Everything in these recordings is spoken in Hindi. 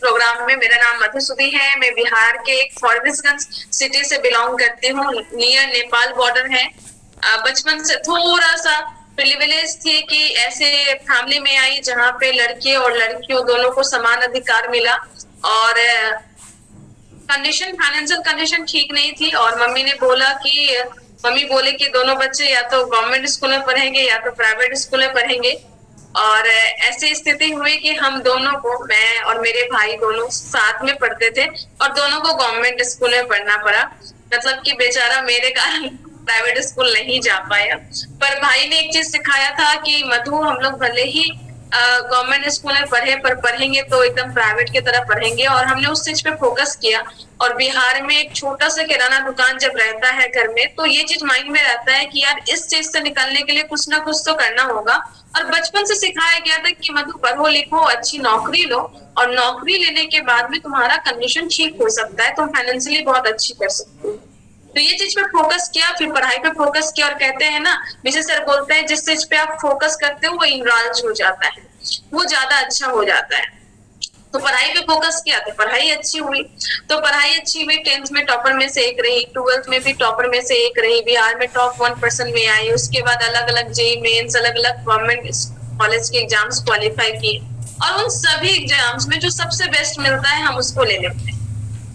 प्रोग्राम में। मेरा नाम मधुसूदी है, मैं बिहार के एक फॉरबिसगंज सिटी से बिलोंग करती हूँ, नियर नेपाल बॉर्डर है। बचपन से थोड़ा सा प्रिविलेज थी कि ऐसे फैमिली में आई जहाँ पे लड़के और लड़कियों दोनों को समान अधिकार मिला, और फाइनेंशियल कंडीशन ठीक नहीं थी, और मम्मी बोले कि दोनों बच्चे या तो गवर्नमेंट स्कूल में पढ़ेंगे या तो प्राइवेट स्कूल में पढ़ेंगे। और ऐसी स्थिति हुई कि हम दोनों को, मैं और मेरे भाई दोनों साथ में पढ़ते थे, और दोनों को गवर्नमेंट स्कूल में पढ़ना पड़ा। मतलब कि बेचारा मेरे कारण प्राइवेट स्कूल नहीं जा पाया। पर भाई ने एक चीज सिखाया था कि मधु, हम लोग भले ही गवर्नमेंट स्कूल में पढ़े, पर पढ़ेंगे तो एकदम प्राइवेट की तरह पढ़ेंगे। और हमने उस चीज पे फोकस किया। और बिहार में एक छोटा सा किराना दुकान जब रहता है घर में, तो ये चीज माइंड में रहता है कि यार इस चीज से निकलने के लिए कुछ ना कुछ तो करना होगा। और बचपन से सिखाया गया था कि मधु, पढ़ो लिखो, अच्छी नौकरी लो, और नौकरी लेने के बाद में तुम्हारा कंडीशन ठीक हो सकता है, तुम फाइनेंशियली बहुत अच्छी कर सकते हो। तो ये चीज पे फोकस किया, फिर पढ़ाई पे फोकस किया। और कहते हैं ना, विजय सर बोलते हैं, जिस चीज पे आप फोकस करते हो वो इंडल्ज हो जाता है, वो ज्यादा अच्छा हो जाता है। तो पढ़ाई पे फोकस किया तो पढ़ाई अच्छी हुई। 10th में टॉपर में से एक रही, 12th में भी टॉपर में से एक रही, बिहार में टॉप 1% में आई। उसके बाद अलग अलग जेईई मेंस, अलग अलग गवर्नमेंट कॉलेज के एग्जाम्स क्वालिफाई किए, और उन सभी एग्जाम्स में जो सबसे बेस्ट मिलता है हम उसको ले लेते हैं।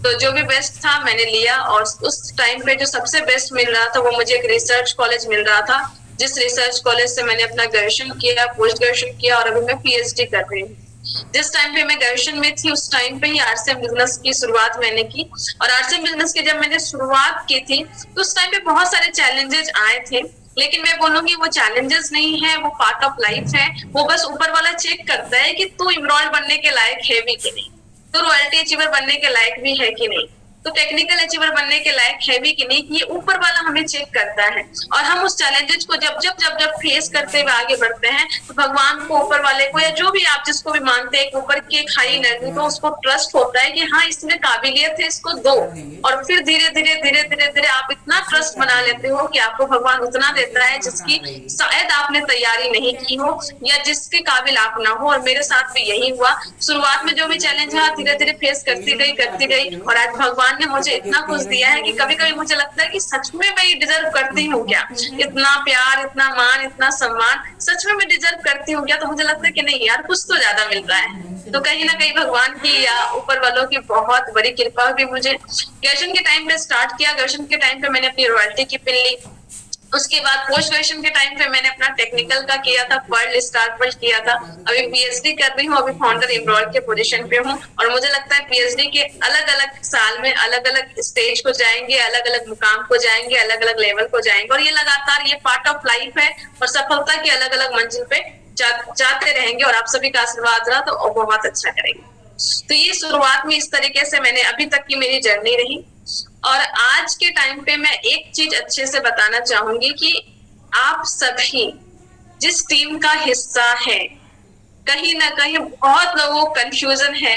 तो जो भी बेस्ट था मैंने लिया, और उस टाइम पे जो सबसे बेस्ट मिल रहा था वो मुझे एक रिसर्च कॉलेज मिल रहा था, जिस रिसर्च कॉलेज से मैंने अपना ग्रेजुएशन किया, पोस्ट ग्रेजुएशन किया, और अभी मैं पीएचडी कर रही हूँ। जिस टाइम पे मैं ग्रेजुएशन में थी उस टाइम पे ही आरसीएम बिजनेस की शुरुआत मैंने की। और आरसीएम बिजनेस की जब मैंने शुरुआत की थी तो उस टाइम पे बहुत सारे चैलेंजेस आए थे, लेकिन मैं बोलूंगी वो चैलेंजेस नहीं है, वो पार्ट ऑफ लाइफ है। वो बस ऊपर वाला चेक करता है कि तू एम्प्लॉय बनने के लायक है भी कि नहीं, तो रॉयल्टी अचीवर बनने के लायक भी है कि नहीं, तो टेक्निकल अचीवर बनने के लायक है भी कि नहीं, ये ऊपर वाला हमें चेक करता है। और हम उस चैलेंजेस को जब जब जब जब फेस करते हुए आगे बढ़ते हैं, तो भगवान को, ऊपर वाले को, या जो भी आप जिसको भी मानते हैं, ऊपर की एक हाई एनर्जी को, उसको ट्रस्ट होता है कि हाँ इसमें काबिलियत है, इसको दो। और फिर धीरे धीरे धीरे धीरे धीरे आप इतना ट्रस्ट बना लेते हो कि आपको भगवान उतना देता है जिसकी शायद आपने तैयारी नहीं की हो, या जिसके काबिल आप ना हो। और मेरे साथ भी यही हुआ। शुरुआत में जो भी चैलेंज है धीरे धीरे फेस करती गई, और आज भगवान ने मुझे इतना कुछ दिया है कि कभी कभी मुझे लगता है कि सच में मैं ये डिजर्व करती हूँ क्या, इतना प्यार, इतना मान, इतना सम्मान, सच में मैं डिजर्व करती हूँ क्या। तो मुझे लगता है कि नहीं यार, कुछ तो ज्यादा मिल रहा है। तो कहीं ना कहीं भगवान की या ऊपर वालों की बहुत बड़ी कृपा भी। मुझे ग्रेजुएशन के टाइम पे स्टार्ट किया, ग्रेजुएशन के टाइम पे मैंने अपनी रॉयल्टी की पिन ली। उसके बाद पोस्ट ग्रेजुएशन के टाइम पे मैंने अपना टेक्निकल का किया था, पर्ल, स्टार पर्ल किया था। अभी पीएचडी कर रही हूँ, अभी फाउंडर एम्प्लॉय के पोजीशन पे हूँ। और मुझे लगता है पीएचडी के अलग अलग साल में अलग अलग स्टेज को जाएंगे, अलग अलग मुकाम को जाएंगे, अलग अलग लेवल को जाएंगे, और ये लगातार ये पार्ट ऑफ लाइफ है। और सफलता की अलग अलग मंजिल पे जाते रहेंगे, और आप सभी का आशीर्वाद रहा तो बहुत अच्छा करेंगे। तो ये शुरुआत में इस तरीके से मैंने अभी तक की मेरी जर्नी रही। और आज के टाइम पे मैं एक चीज अच्छे से बताना चाहूंगी कि आप सभी जिस टीम का हिस्सा है, कहीं ना कहीं बहुत लोगों को कंफ्यूजन है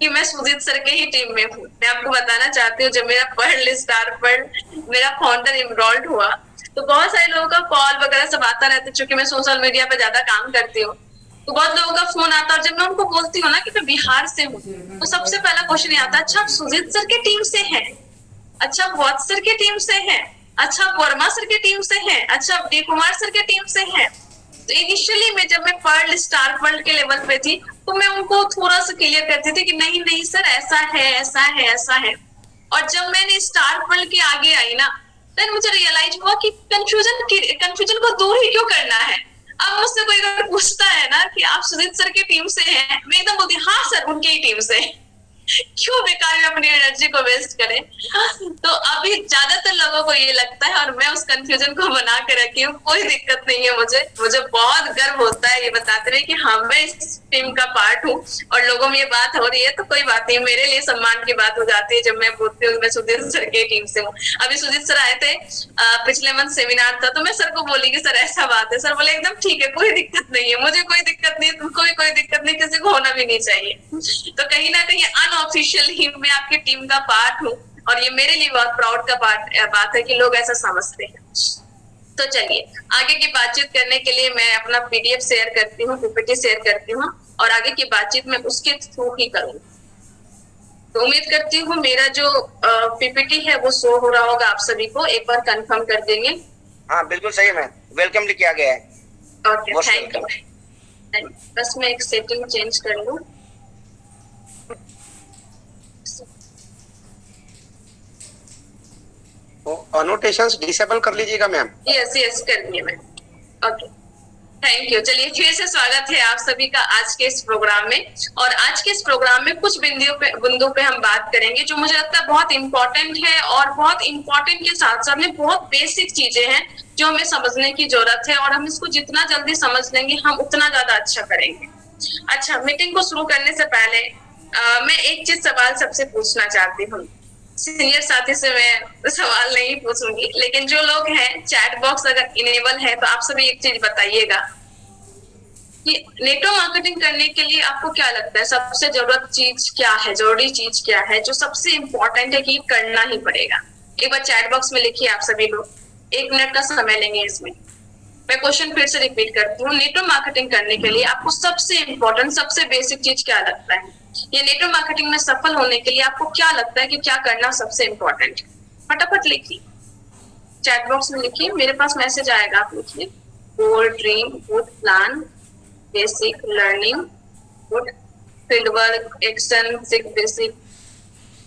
कि मैं सुजीत सर के ही टीम में हूँ। मैं आपको बताना चाहती हूँ, जब मेरा पर्ल, स्टार पर्ल, मेरा फाउंडर इनरोल्ड हुआ, तो बहुत सारे लोगों का कॉल वगैरह सब आता रहता है। चूंकि मैं सोशल मीडिया पे ज्यादा काम करती हूँ, तो बहुत लोगों का फोन आता है। और जब मैं उनको बोलती हूँ ना कि मैं बिहार से हूँ, तो सबसे पहला क्वेश्चन ये आता है, अच्छा आप सुजीत सर के टीम से हैं, अच्छा वत्स सर के टीम से हैं, अच्छा वर्मा सर के टीम से हैं, अच्छा डी कुमार सर के टीम से हैं। तो इनिशियली में जब मैं पर्ल, स्टार पर्ल के लेवल पे थी, तो मैं उनको थोड़ा सा क्लियर करती थी कि नहीं नहीं सर, ऐसा है ऐसा है ऐसा है। और जब मैंने स्टार पर्ल के आगे आई ना, देन मुझे रियलाइज हुआ कि कंफ्यूजन को दूर ही क्यों करना है। अब मुझसे कोई अगर पूछता है ना कि आप सुजीत सर की टीम से हैं, मैं एकदम बोलती हाँ सर, उनके ही टीम से। क्यों बेकार में अपनी एनर्जी को वेस्ट करें। तो अभी ज्यादातर लोगों को ये लगता है, और मैं उस कंफ्यूजन को बना के रखी हूँ। कोई दिक्कत नहीं है, मुझे बहुत गर्व होता है ये बताते हुए कि हाँ मैं इस टीम का पार्ट हूँ। और लोगों में ये बात हो रही है तो कोई बात नहीं, मेरे लिए सम्मान की बात हो जाती है जब मैं बोलती हूँ मैं सुजीत सर के टीम से हूँ। अभी सुजीत सर आए थे, पिछले मंथ सेमिनार था, तो मैं सर को बोली कि सर ऐसा बात है। सर बोले एकदम ठीक है, कोई दिक्कत नहीं है, मुझे कोई दिक्कत नहीं, तुमको भी कोई दिक्कत नहीं, किसी को होना भी नहीं चाहिए। तो कहीं ना कहीं अनऑफिशियल ही मैं आपकी टीम का पार्ट हूँ, और ये मेरे लिए बहुत प्राउड का बात है कि लोग ऐसा समझते हैं। तो चलिए आगे की बातचीत करने के लिए मैं अपना पीडीएफ शेयर करती हूँ, पीपीटी शेयर करती हूँ, और आगे की बातचीत मैं उसके थ्रू ही करूंगी। तो उम्मीद करती हूँ मेरा जो पीपीटी है वो शो हो रहा होगा आप सभी को, एक बार कंफर्म कर देंगे। हाँ बिल्कुल सही मैम, वेलकम लिख किया गया है। Okay, thank you. बस मैं एक सेटिंग चेंज कर लूँ। अनोटेशंस डिसेबल कर लीजिएगा मैम। यस यस, कर दिए मैं। Okay, thank you. चलिए फिर से स्वागत है आप सभी का आज के इस प्रोग्राम में। और आज के इस प्रोग्राम में कुछ बिंदुओं पे हम बात करेंगे जो मुझे लगता है बहुत इंपॉर्टेंट है, और बहुत इंपॉर्टेंट के साथ साथ में बहुत बेसिक चीजें हैं जो हमें समझने की जरूरत है, और हम इसको जितना जल्दी समझ लेंगे हम उतना ज्यादा अच्छा करेंगे। अच्छा, मीटिंग को शुरू करने से पहले मैं एक चीज सवाल सबसे पूछना चाहती हूँ। सीनियर साथी से मैं सवाल नहीं पूछूंगी, लेकिन जो लोग हैं चैट बॉक्स अगर इनेबल है तो आप सभी एक चीज बताइएगा कि नेटवर्क मार्केटिंग करने के लिए आपको क्या लगता है सबसे जरूरी चीज क्या है जो सबसे इम्पोर्टेंट है कि करना ही पड़ेगा। एक बार चैट बॉक्स में लिखिए आप सभी लोग, 1 मिनट का समय लेंगे इसमें। मैं क्वेश्चन फिर से रिपीट करती हूँ, नेटवर्क मार्केटिंग करने के लिए आपको सबसे इम्पोर्टेंट सबसे बेसिक चीज क्या लगता है? ये नेटवर्क मार्केटिंग में सफल होने के लिए आपको क्या लगता है कि क्या करना सबसे इम्पोर्टेंट है? फटाफट लिखिए, चैट बॉक्स में लिखिए, मेरे पास मैसेज आएगा, आप लिखिए। Goal, dream, good, plan, basic, learning, good, field work, action, sick, basic,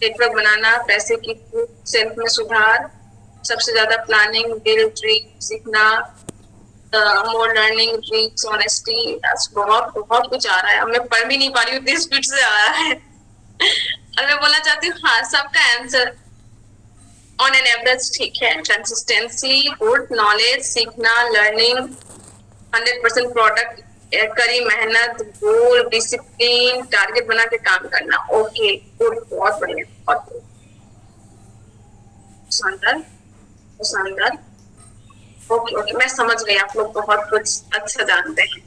network बनाना, पैसे की, सेल्फ में सुधार, सबसे ज्यादा प्लानिंग, बिल्ड, ड्रीम, सीखना, मोर लर्निंग, रीच, ऑनेस्टी। बहुत बहुत कुछ आ रहा है, अब मैं पढ़ भी नहीं पा रही हूँ, इतनी स्पीड से आ रहा है। और मैं बोलना चाहती हूँ, हाँ सबका आंसर ऑन एन एवरेज ठीक है। कंसिस्टेंसी, गुड, नॉलेज, सीखना, लर्निंग, 100% प्रोडक्ट, करी मेहनत, गोल, डिसिप्लिन, टारगेट बना के काम करना। ओके, गुड, बहुत बढ़िया, बहुत शानदार, शानदार। ओके ओके, मैं समझ गई, आप लोग बहुत कुछ अच्छा जानते हैं,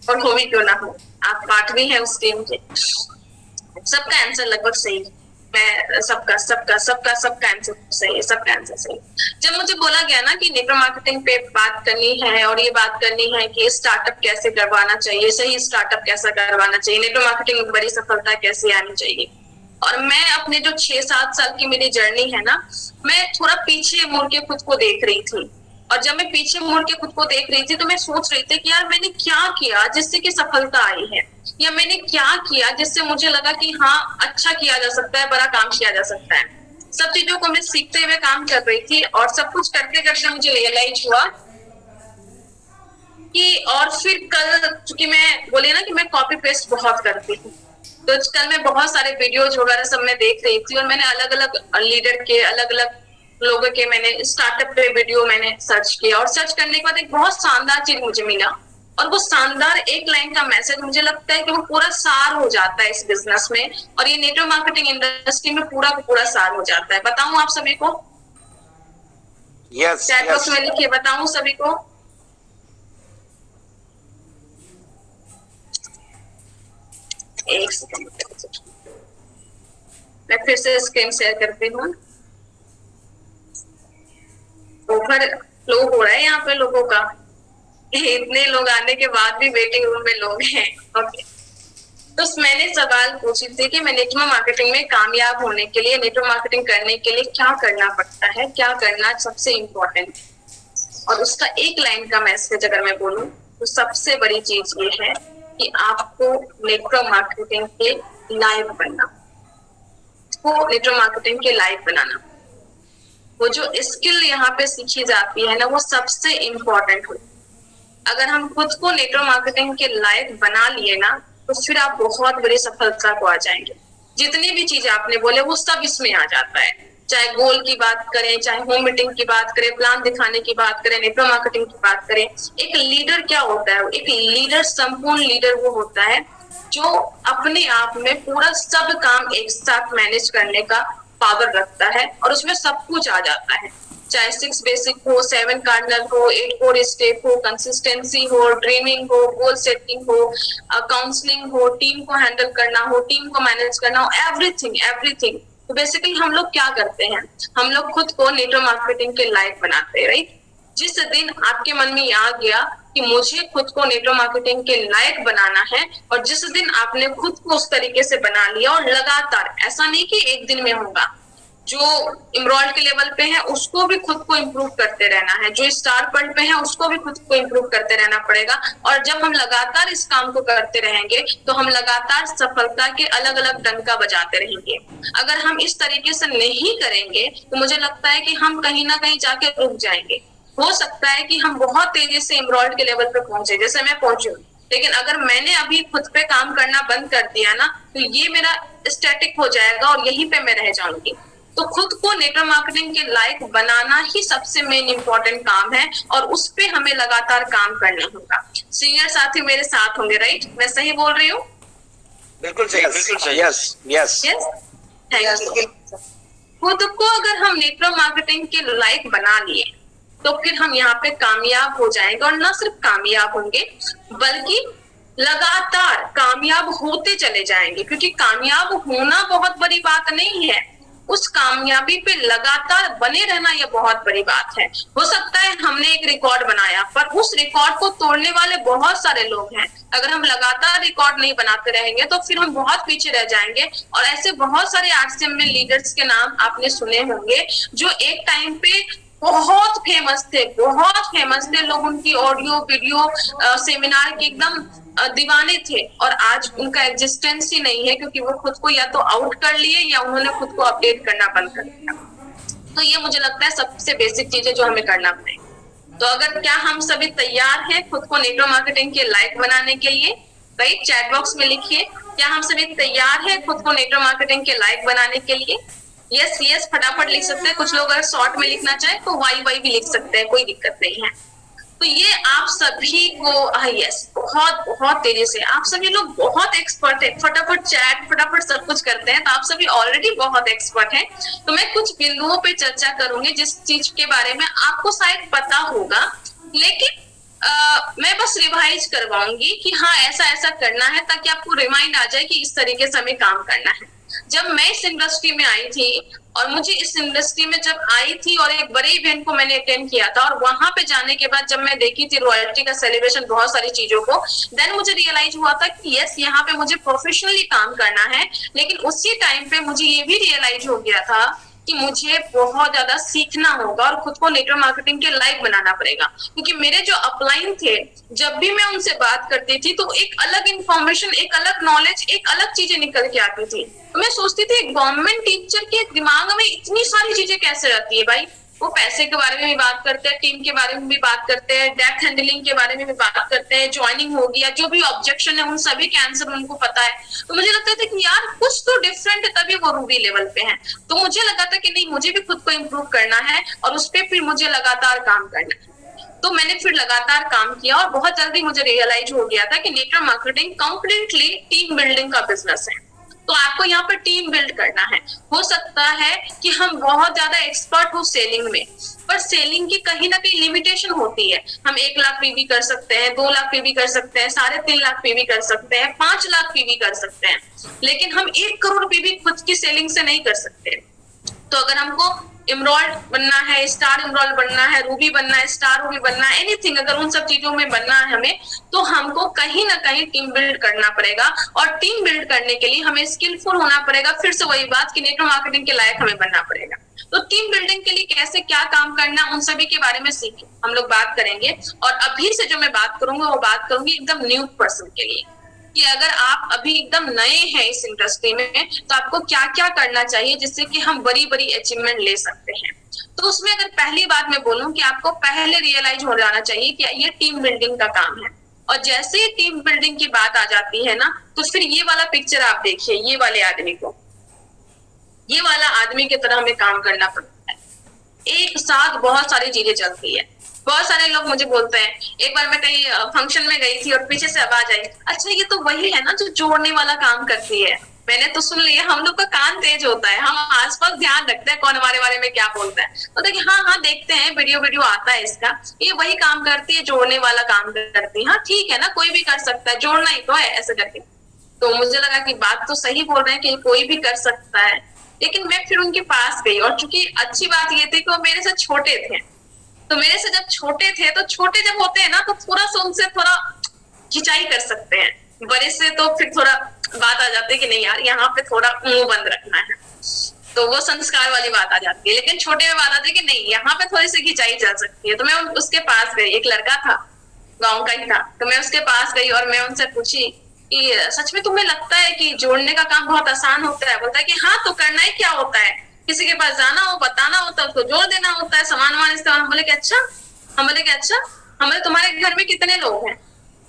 और हो भी क्यों ना हो, आप पार्ट भी है उस टीम के। सबका आंसर लगभग सही है, मैं सबका सबका सबका सबका आंसर सही है, सबका आंसर सही। जब मुझे बोला गया ना कि नेटवर्क मार्केटिंग पे बात करनी है, और ये बात करनी है कि स्टार्टअप कैसे करवाना चाहिए, सही स्टार्टअप कैसा करवाना चाहिए, नेटवर्क मार्केटिंग में बड़ी सफलता कैसे आनी चाहिए, और मैं अपने जो 6-7 साल की मेरी जर्नी है ना, मैं थोड़ा पीछे मुड़ के खुद को देख रही थी। और जब मैं पीछे मुड़ के खुद को देख रही थी तो मैं सोच रही थी कि यार मैंने क्या किया जिससे कि सफलता आई है, या मैंने क्या किया जिससे मुझे लगा कि हाँ अच्छा किया जा सकता है, बड़ा काम किया जा सकता है। सब चीजों को मैं सीखते हुए काम कर रही थी, और सब कुछ करते करते मुझे रियलाइज हुआ कि, और फिर कल, चूंकि मैं बोली ना कि मैं कॉपी पेस्ट बहुत करती हूँ, तो कल मैं बहुत सारे वीडियोज वगैरह सब मैं देख रही थी, और मैंने अलग अलग लीडर के, अलग अलग लोगों के मैंने स्टार्टअप पे वीडियो मैंने सर्च किया, और सर्च करने के बाद एक बहुत शानदार चीज मुझे मिला, और वो शानदार एक लाइन का मैसेज मुझे लगता है कि वो पूरा सार हो जाता है इस बिजनेस में, और ये नेटवर्क मार्केटिंग इंडस्ट्री में पूरा का पूरा सार हो जाता है। बताऊं आप सभी को? यस, चैट बॉक्स में लिखिए, बताऊं सभी को? एक सेकंड, मैं फिर से स्क्रीन शेयर करती हूँ। ओवर फ्लो हो रहा है यहाँ पे लोगों का, इतने लोग आने के बाद भी वेटिंग रूम में लोग हैं। ओके, तो मैंने सवाल पूछी थी कि मैं नेटवर्क मार्केटिंग में कामयाब होने के लिए, नेटवर्क मार्केटिंग करने के लिए क्या करना पड़ता है, क्या करना सबसे इम्पोर्टेंट, और उसका एक लाइन का मैसेज अगर मैं बोलूं तो सबसे बड़ी चीज ये है कि आपको नेटवर्क मार्केटिंग के लायक बनना, वो नेटवर्क मार्केटिंग के लायक बनाना, वो जो स्किल यहाँ पे सीखी जाती है ना, वो सबसे इम्पोर्टेंट हो। अगर हम खुद को नेटवर्क मार्केटिंग के लायक बना लिए ना, तो फिर आप बहुत बड़ी सफलता को आ जाएंगे। जितनी भी चीजें आपने बोले वो सब इसमें आ जाता है, चाहे गोल की बात करें, चाहे होम मीटिंग की बात करें, प्लान दिखाने की बात करें, नेटवर्क मार्केटिंग की बात करें। एक लीडर क्या होता है? एक लीडर, संपूर्ण लीडर वो होता है जो अपने आप में पूरा सब काम एक साथ मैनेज करने का पावर रखता है, और उसमें सब कुछ आ जाता है, चाहे 6 बेसिक हो, 7 कार्डिनल हो, 8 कोर स्टेप हो, कंसिस्टेंसी हो, ड्रीमिंग हो, गोल सेटिंग हो, काउंसलिंग हो, टीम को हैंडल करना हो, टीम को मैनेज करना हो, एवरीथिंग एवरीथिंग। तो बेसिकली हम लोग क्या करते हैं, हम लोग खुद को नेटवर्क मार्केटिंग के लायक बनाते हैं, राइट? जिस दिन आपके मन में आ गया कि मुझे खुद को नेटवर्क मार्केटिंग के लायक बनाना है। और जिस दिन आपने खुद को उस तरीके से बना लिया, और लगातार, ऐसा नहीं कि एक दिन में होगा, जो एमरॉल्ड के लेवल पे है उसको भी खुद को इम्प्रूव करते रहना है, जो स्टार पॉइंट पे है उसको भी खुद को इम्प्रूव करते रहना पड़ेगा। और जब हम लगातार इस काम को करते रहेंगे तो हम लगातार सफलता के अलग अलग डंका बजाते रहेंगे। अगर हम इस तरीके से नहीं करेंगे तो मुझे लगता है कि हम कहीं ना कहीं जाके रुक जाएंगे। हो सकता है कि हम बहुत तेजी से एमरॉल्ड के लेवल पे पहुंचे, जैसे मैं पहुंची हूँ, लेकिन अगर मैंने अभी खुद पे काम करना बंद कर दिया ना, तो ये मेरा स्टैटिक हो जाएगा और यहीं पे मैं रह जाऊंगी। तो खुद को नेटवर्क मार्केटिंग के लायक बनाना ही सबसे मेन इंपॉर्टेंट काम है, और उस पे हमें लगातार काम करना होगा। सीनियर साथी मेरे साथ होंगे, राइट? मैं सही बोल रही हूँ? बिल्कुल सही, बिल्कुल सही। Yes yes yes, thank you. खुद को अगर हम नेटवर्क मार्केटिंग के लायक बना लिए तो फिर हम यहाँ पे कामयाब हो जाएंगे, और न सिर्फ कामयाब होंगे बल्कि लगातार कामयाब होते चले जाएंगे, क्योंकि कामयाब होना बहुत बड़ी बात नहीं है, उस कामयाबी पे लगातार बने रहना यह बहुत बड़ी बात है। हो सकता है हमने एक रिकॉर्ड बनाया, पर उस रिकॉर्ड को तोड़ने वाले बहुत सारे लोग हैं। अगर हम लगातार रिकॉर्ड नहीं बनाते रहेंगे तो फिर हम बहुत पीछे रह जाएंगे। और ऐसे बहुत सारे आरसीएम में लीडर्स के नाम आपने सुने होंगे जो एक टाइम पे बहुत फेमस थे, बहुत फेमस थे। लोग उनकी ऑडियो वीडियो सेमिनार के एकदम दीवाने थे, और आज उनका एग्जिस्टेंस ही नहीं है, क्योंकि वो खुद को या तो आउट कर लिए या उन्होंने खुद को अपडेट करना बंद कर दिया। तो ये मुझे लगता है सबसे बेसिक चीज है जो हमें करना पड़ेगा। तो अगर क्या हम सभी तैयार हैं खुद को नेटवर्क मार्केटिंग के लायक बनाने के लिए? राइट, चैट बॉक्स में लिखिए, क्या हम सभी तैयार हैं खुद को नेटवर्क मार्केटिंग के लायक बनाने के लिए? यस यस, फटाफट लिख सकते हैं। कुछ लोग अगर शॉर्ट में लिखना चाहे तो वाई वाई भी लिख सकते हैं, कोई दिक्कत नहीं है। तो ये आप सभी को, यस, बहुत बहुत तेजी से आप सभी लोग बहुत एक्सपर्ट है, फटाफट चैट, फटाफट सब कुछ करते हैं, तो आप सभी ऑलरेडी बहुत एक्सपर्ट हैं। तो मैं कुछ बिंदुओं पे चर्चा करूंगी जिस चीज के बारे में आपको शायद पता होगा, लेकिन मैं बस रिवाइज करवाऊंगी कि हाँ ऐसा ऐसा करना है, ताकि आपको रिमाइंड आ जाए कि इस तरीके से हमें काम करना है। जब मैं इस इंडस्ट्री में आई थी, और मुझे इस इंडस्ट्री में जब आई थी और एक बड़े इवेंट को मैंने अटेंड किया था, और वहां पे जाने के बाद जब मैं देखी थी रॉयल्टी का सेलिब्रेशन, बहुत सारी चीजों को, देन मुझे रियलाइज हुआ था कि यस, यहाँ पे मुझे प्रोफेशनली काम करना है। लेकिन उसी टाइम पे मुझे ये भी रियलाइज हो गया था कि मुझे बहुत ज्यादा सीखना होगा और खुद को नेटवर्क मार्केटिंग के लायक बनाना पड़ेगा। क्योंकि मेरे जो अपलाइन थे, जब भी मैं उनसे बात करती थी तो एक अलग इंफॉर्मेशन, एक अलग नॉलेज, एक अलग चीजें निकल के आती थी। तो मैं सोचती थी गवर्नमेंट टीचर के दिमाग में इतनी सारी चीजें कैसे रहती है भाई। वो पैसे के बारे में भी बात करते हैं, टीम के बारे में भी बात करते हैं, डेथ हैंडलिंग के बारे में भी बात करते हैं, ज्वाइनिंग होगी या जो भी ऑब्जेक्शन है उन सभी के आंसर उनको पता है। तो मुझे लगता था कि यार कुछ तो डिफरेंट है, तभी वो रूबी लेवल पे है। तो मुझे लगा था कि नहीं, मुझे भी खुद को इम्प्रूव करना है और उस पर फिर मुझे लगातार काम करना है। तो मैंने फिर लगातार काम किया और बहुत जल्दी मुझे रियलाइज हो गया था कि network marketing completely team building का बिजनेस है। तो आपको यहाँ पर टीम बिल्ड करना है। हो सकता है कि हम बहुत ज्यादा एक्सपर्ट हो सेलिंग में, पर सेलिंग की कहीं ना कहीं लिमिटेशन होती है। हम 1 लाख पीवी कर सकते हैं, 2 लाख पीवी कर सकते हैं, 3.5 लाख पीवी कर सकते हैं, 5 लाख पीवी कर सकते हैं, लेकिन हम 1 करोड़ पीवी खुद की सेलिंग से नहीं कर सकते। तो अगर हमको एमरॉल्ड बनना है, स्टार एमरॉल्ड बनना है, रूबी बनना है, स्टार रूबी बनना है, एनीथिंग, अगर उन सब चीजों में बनना है हमें, तो हमको कहीं ना कहीं टीम बिल्ड करना पड़ेगा। और टीम बिल्ड करने के लिए हमें स्किलफुल होना पड़ेगा। फिर से वही बात कि नेटवर्क मार्केटिंग के लायक हमें बनना पड़ेगा। तो टीम बिल्डिंग के लिए कैसे क्या काम करना, उन सभी के बारे में सीखें, हम लोग बात करेंगे। और अभी से जो मैं बात करूंगी वो बात करूंगी एकदम न्यू पर्सन के लिए, कि अगर आप अभी एकदम नए हैं इस इंडस्ट्री में तो आपको क्या क्या करना चाहिए जिससे कि हम बड़ी बड़ी अचीवमेंट ले सकते हैं। तो उसमें अगर पहली बात मैं बोलूं कि आपको पहले रियलाइज हो जाना चाहिए कि ये टीम बिल्डिंग का काम है। और जैसे ही टीम बिल्डिंग की बात आ जाती है ना, तो फिर ये वाला पिक्चर आप देखिए, ये वाले आदमी को, ये वाला आदमी की तरह हमें काम करना पड़ता है। एक साथ बहुत सारी चीजें चलती है। बहुत सारे लोग मुझे बोलते हैं, एक बार मैं कहीं फंक्शन में गई थी और पीछे से आवाज आई, अच्छा ये तो वही है ना जो जोड़ने वाला काम करती है। मैंने तो सुन लिया, हम लोग का कान तेज होता है, हम आसपास ध्यान रखते हैं कौन हमारे बारे में क्या बोलता है। तो देखिए हाँ हाँ देखते हैं, वीडियो आता है इसका, ये वही काम करती है, जोड़ने वाला काम करती है। हाँ ठीक है ना, कोई भी कर सकता है, जोड़ना ही तो है ऐसे करके। तो मुझे लगा कि बात तो सही बोल रहे हैं कि कोई भी कर सकता है। लेकिन मैं फिर उनके पास गई, और चूंकि अच्छी बात ये थी कि वो मेरे से छोटे थे, तो मेरे से जब छोटे थे, तो छोटे जब होते हैं ना तो थोड़ा सा उनसे थोड़ा खिंचाई कर सकते हैं, बड़े से तो फिर थोड़ा बात आ जाती है कि नहीं यार यहाँ पे थोड़ा मुंह बंद रखना है, तो वो संस्कार वाली बात आ जाती है। लेकिन छोटे में बात आती है कि नहीं यहाँ पे थोड़ी सी खिंचाई चल सकती है। तो मैं उसके पास गई, एक लड़का था, गांव का ही था, तो मैं उसके पास गई और मैं उनसे पूछी कि सच में तुम्हें लगता है कि जोड़ने का काम बहुत आसान होता है? बोलता है कि हाँ, तो करना ही क्या होता है, किसी के पास जाना हो, बताना होता है, उसको जोड़ देना होता है, सामान वामान इस्तेमाल। हम बोले कि अच्छा, हम बोले कि अच्छा, हम बोले तुम्हारे घर में कितने लोग हैं?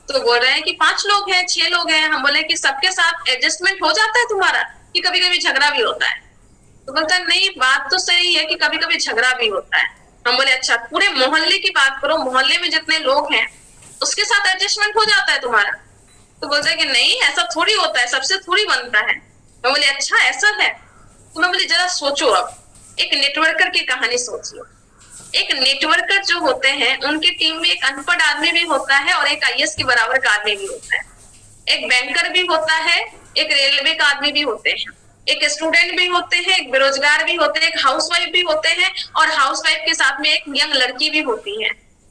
तो बोल रहे हैं कि 5 लोग हैं, 6 लोग हैं। हम बोले कि सबके साथ एडजस्टमेंट हो जाता है तुम्हारा, कि कभी कभी झगड़ा भी होता है? तो बोलता है नहीं, बात तो सही है कि कभी कभी झगड़ा भी होता है। हम बोले अच्छा, पूरे मोहल्ले की बात करो, मोहल्ले में जितने लोग हैं उसके साथ एडजस्टमेंट हो जाता है तुम्हारा? तो बोलता है कि नहीं, ऐसा थोड़ी होता है, सबसे थोड़ी बनता है। मैं बोले अच्छा ऐसा है? तो मैं बोले जरा सोचो, अब एक नेटवर्कर की कहानी सोचिए। एक नेटवर्कर जो होते हैं उनकी टीम में एक अनपढ़ आदमी भी होता है और एक आईएएस के बराबर का आदमी भी होता है, एक बैंकर भी होता है, एक रेलवे का आदमी भी होते हैं, एक स्टूडेंट भी होते हैं, एक बेरोजगार भी होते हैं, एक हाउसवाइफ भी होते हैं, और हाउसवाइफ के साथ में एक यंग लड़की भी होती है।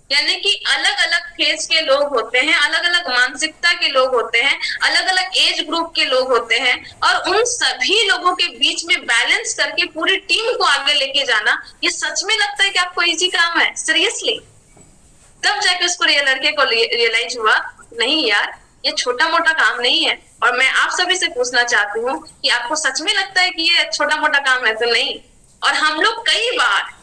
यानी कि अलग अलग फेज के लोग होते हैं, अलग अलग मानसिकता के लोग होते हैं, अलग अलग एज ग्रुप के लोग होते हैं, और उन सभी लोगों के बीच में बैलेंस करके पूरी टीम को आगे लेके जाना, ये सच में लगता है कि आपको इजी काम है? सीरियसली? तब जाके उसको लड़के को रियलाइज हुआ नहीं यार, ये छोटा मोटा काम नहीं है। और मैं आप सभी से पूछना चाहती हूँ कि आपको सच में लगता है कि ये छोटा मोटा काम है? तो नहीं। और हम लोग कई बार